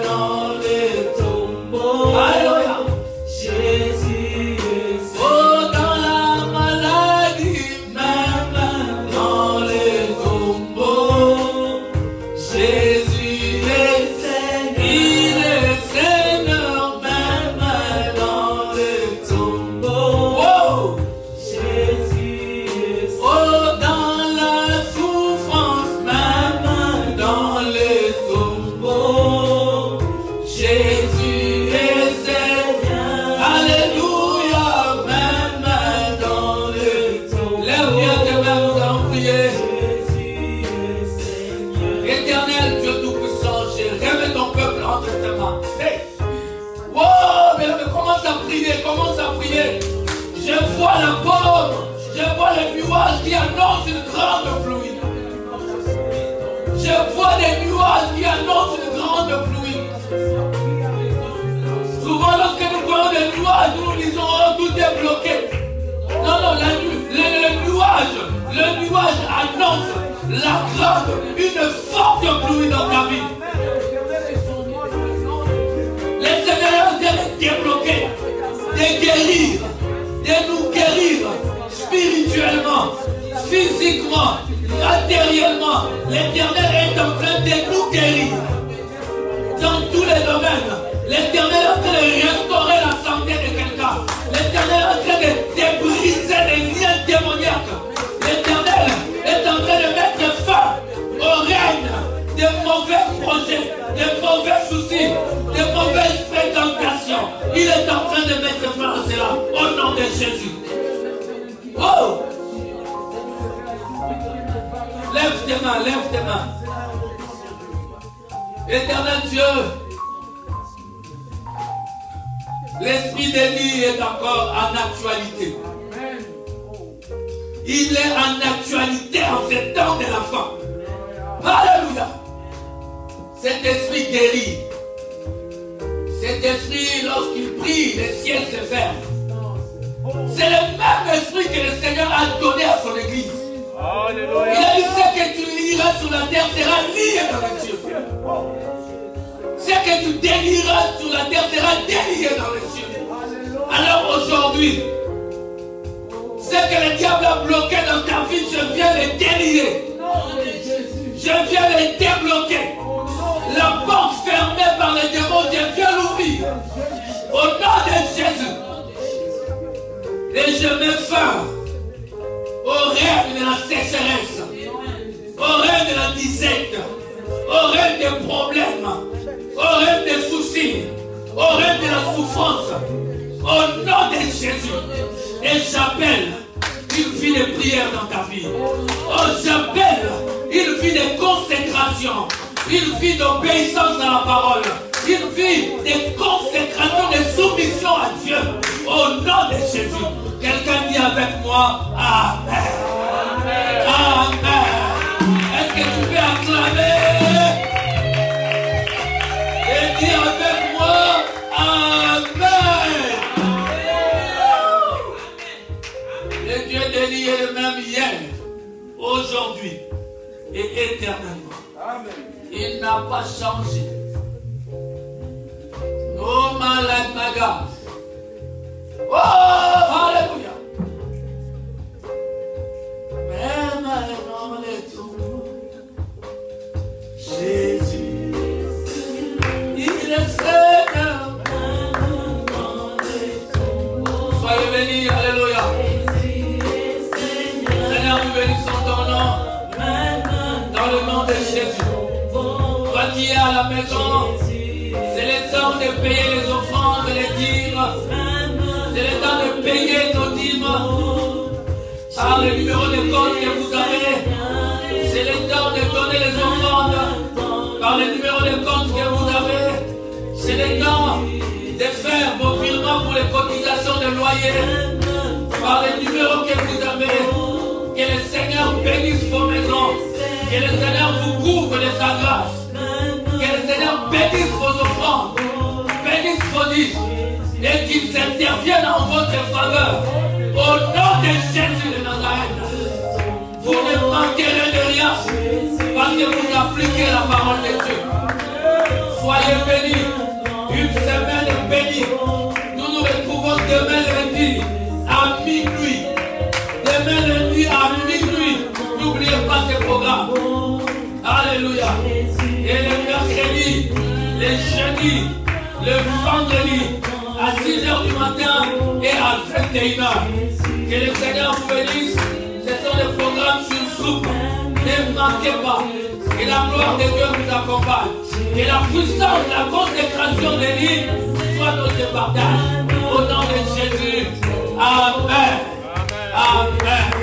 Speaker 1: dans les tombeaux. Alléluia. Jésus est Seigneur. Oh, dans la maladie, même dans les tombeaux, Jésus est Seigneur. Il est Seigneur, même dans les tombeaux. Oh, Jésus est Seigneur. Oh, dans la souffrance, même dans les tombeaux, Jésus est Seigneur. Alléluia, même dans les tombeaux. Lève bien tes mains, nous allons prier. Jésus est Seigneur. Éternel Dieu Tout-Puissant, je remets ton peuple entre tes mains. Hey. Oh, mais commence à prier, commence à prier. Je vois la pauvre, je vois les nuages qui annoncent une grande pluie. Je vois des nuages qui annoncent une grande pluie. Souvent, lorsque nous voyons des nuages, nous nous disons, oh, tout est bloqué. Non, non, le nuage annonce la grande, une forte pluie dans ta vie. Le Seigneur est en train de débloquer, de guérir, de nous guérir spirituellement, physiquement, matériellement. L'Éternel est en train de nous guérir dans tous les domaines. L'Éternel est en train de restaurer la santé de quelqu'un. L'Éternel est en train de briser les liens démoniaques. L'Éternel est en train de mettre fin au règne des mauvais projets, des mauvais soucis, des mauvaises fréquentations. Il est en train de mettre fin à cela au nom de Jésus. Oh! Lève tes mains, lève tes mains. Éternel Dieu, l'esprit d'Élie est encore en actualité. Il est en actualité en ces temps de la fin. Alléluia. Cet esprit guérit. Cet esprit, lorsqu'il prie, les ciels se ferment. C'est le même esprit que le Seigneur a donné à son église.
Speaker 4: Alléluia.
Speaker 1: Il a dit, ce que tu liras sur la terre sera lié dans les cieux. Ce que tu délieras délié dans les cieux. Alors aujourd'hui, ce que le diable a bloqué dans ta vie, je viens le délier. Je viens le débloquer. La porte fermée par les démons, je viens l'ouvrir. Au nom de Jésus. Et je mets fin au règne de la sécheresse, au règne de la disette, au règne des problèmes, au règne des soucis, au règne de la souffrance. Au nom de Jésus. Et j'appelle une vie de prière dans ta vie. Oh, j'appelle une vie de consécration, une vie d'obéissance à la parole, une vie de consécration, de soumission à Dieu. Au nom de Jésus. Quelqu'un dit avec moi, Amen. Amen. Est-ce que tu peux acclamer et dire avec moi, Amen. Le Dieu délié est le même hier, aujourd'hui et éternellement.
Speaker 4: Amen.
Speaker 1: Il n'a pas changé. No man like my God. Oh, alléluia. Même dans les tours, Jésus, il est Seigneur. Soyez bénis, alléluia. Seigneur, nous bénissons ton nom. Dans le nom de Jésus. Toi qui es à la maison, c'est le temps de payer les offrandes, les dîmes. C'est le temps de payer nos dîmes par le numéro de compte que vous avez. C'est le temps de donner les offrandes par le numéro de compte que vous avez. C'est le temps de faire vos virements pour les cotisations de loyer par le numéro que vous avez. Que le Seigneur bénisse vos maisons. Que le Seigneur vous couvre de sa grâce. Que le Seigneur bénisse vos offrandes. Bénisse vos dîmes. Et qu'ils interviennent en votre faveur. Au nom de Jésus de Nazareth. Vous ne manquerez de rien. Parce que vous appliquez la parole de Dieu. Soyez bénis. Une semaine bénie. Nous nous retrouvons demain lundi à minuit. Demain lundi à minuit. N'oubliez pas ce programme. Alléluia. Et le mercredi, le jeudi, le vendredi, à 6h du matin et à 21h. Que le Seigneur vous bénisse. Ce sont des programmes sur Zoom. Ne manquez pas. Que la gloire de Dieu vous accompagne. Que la puissance, la consécration des livres soit notre partage. Au nom de Jésus. Amen. Amen.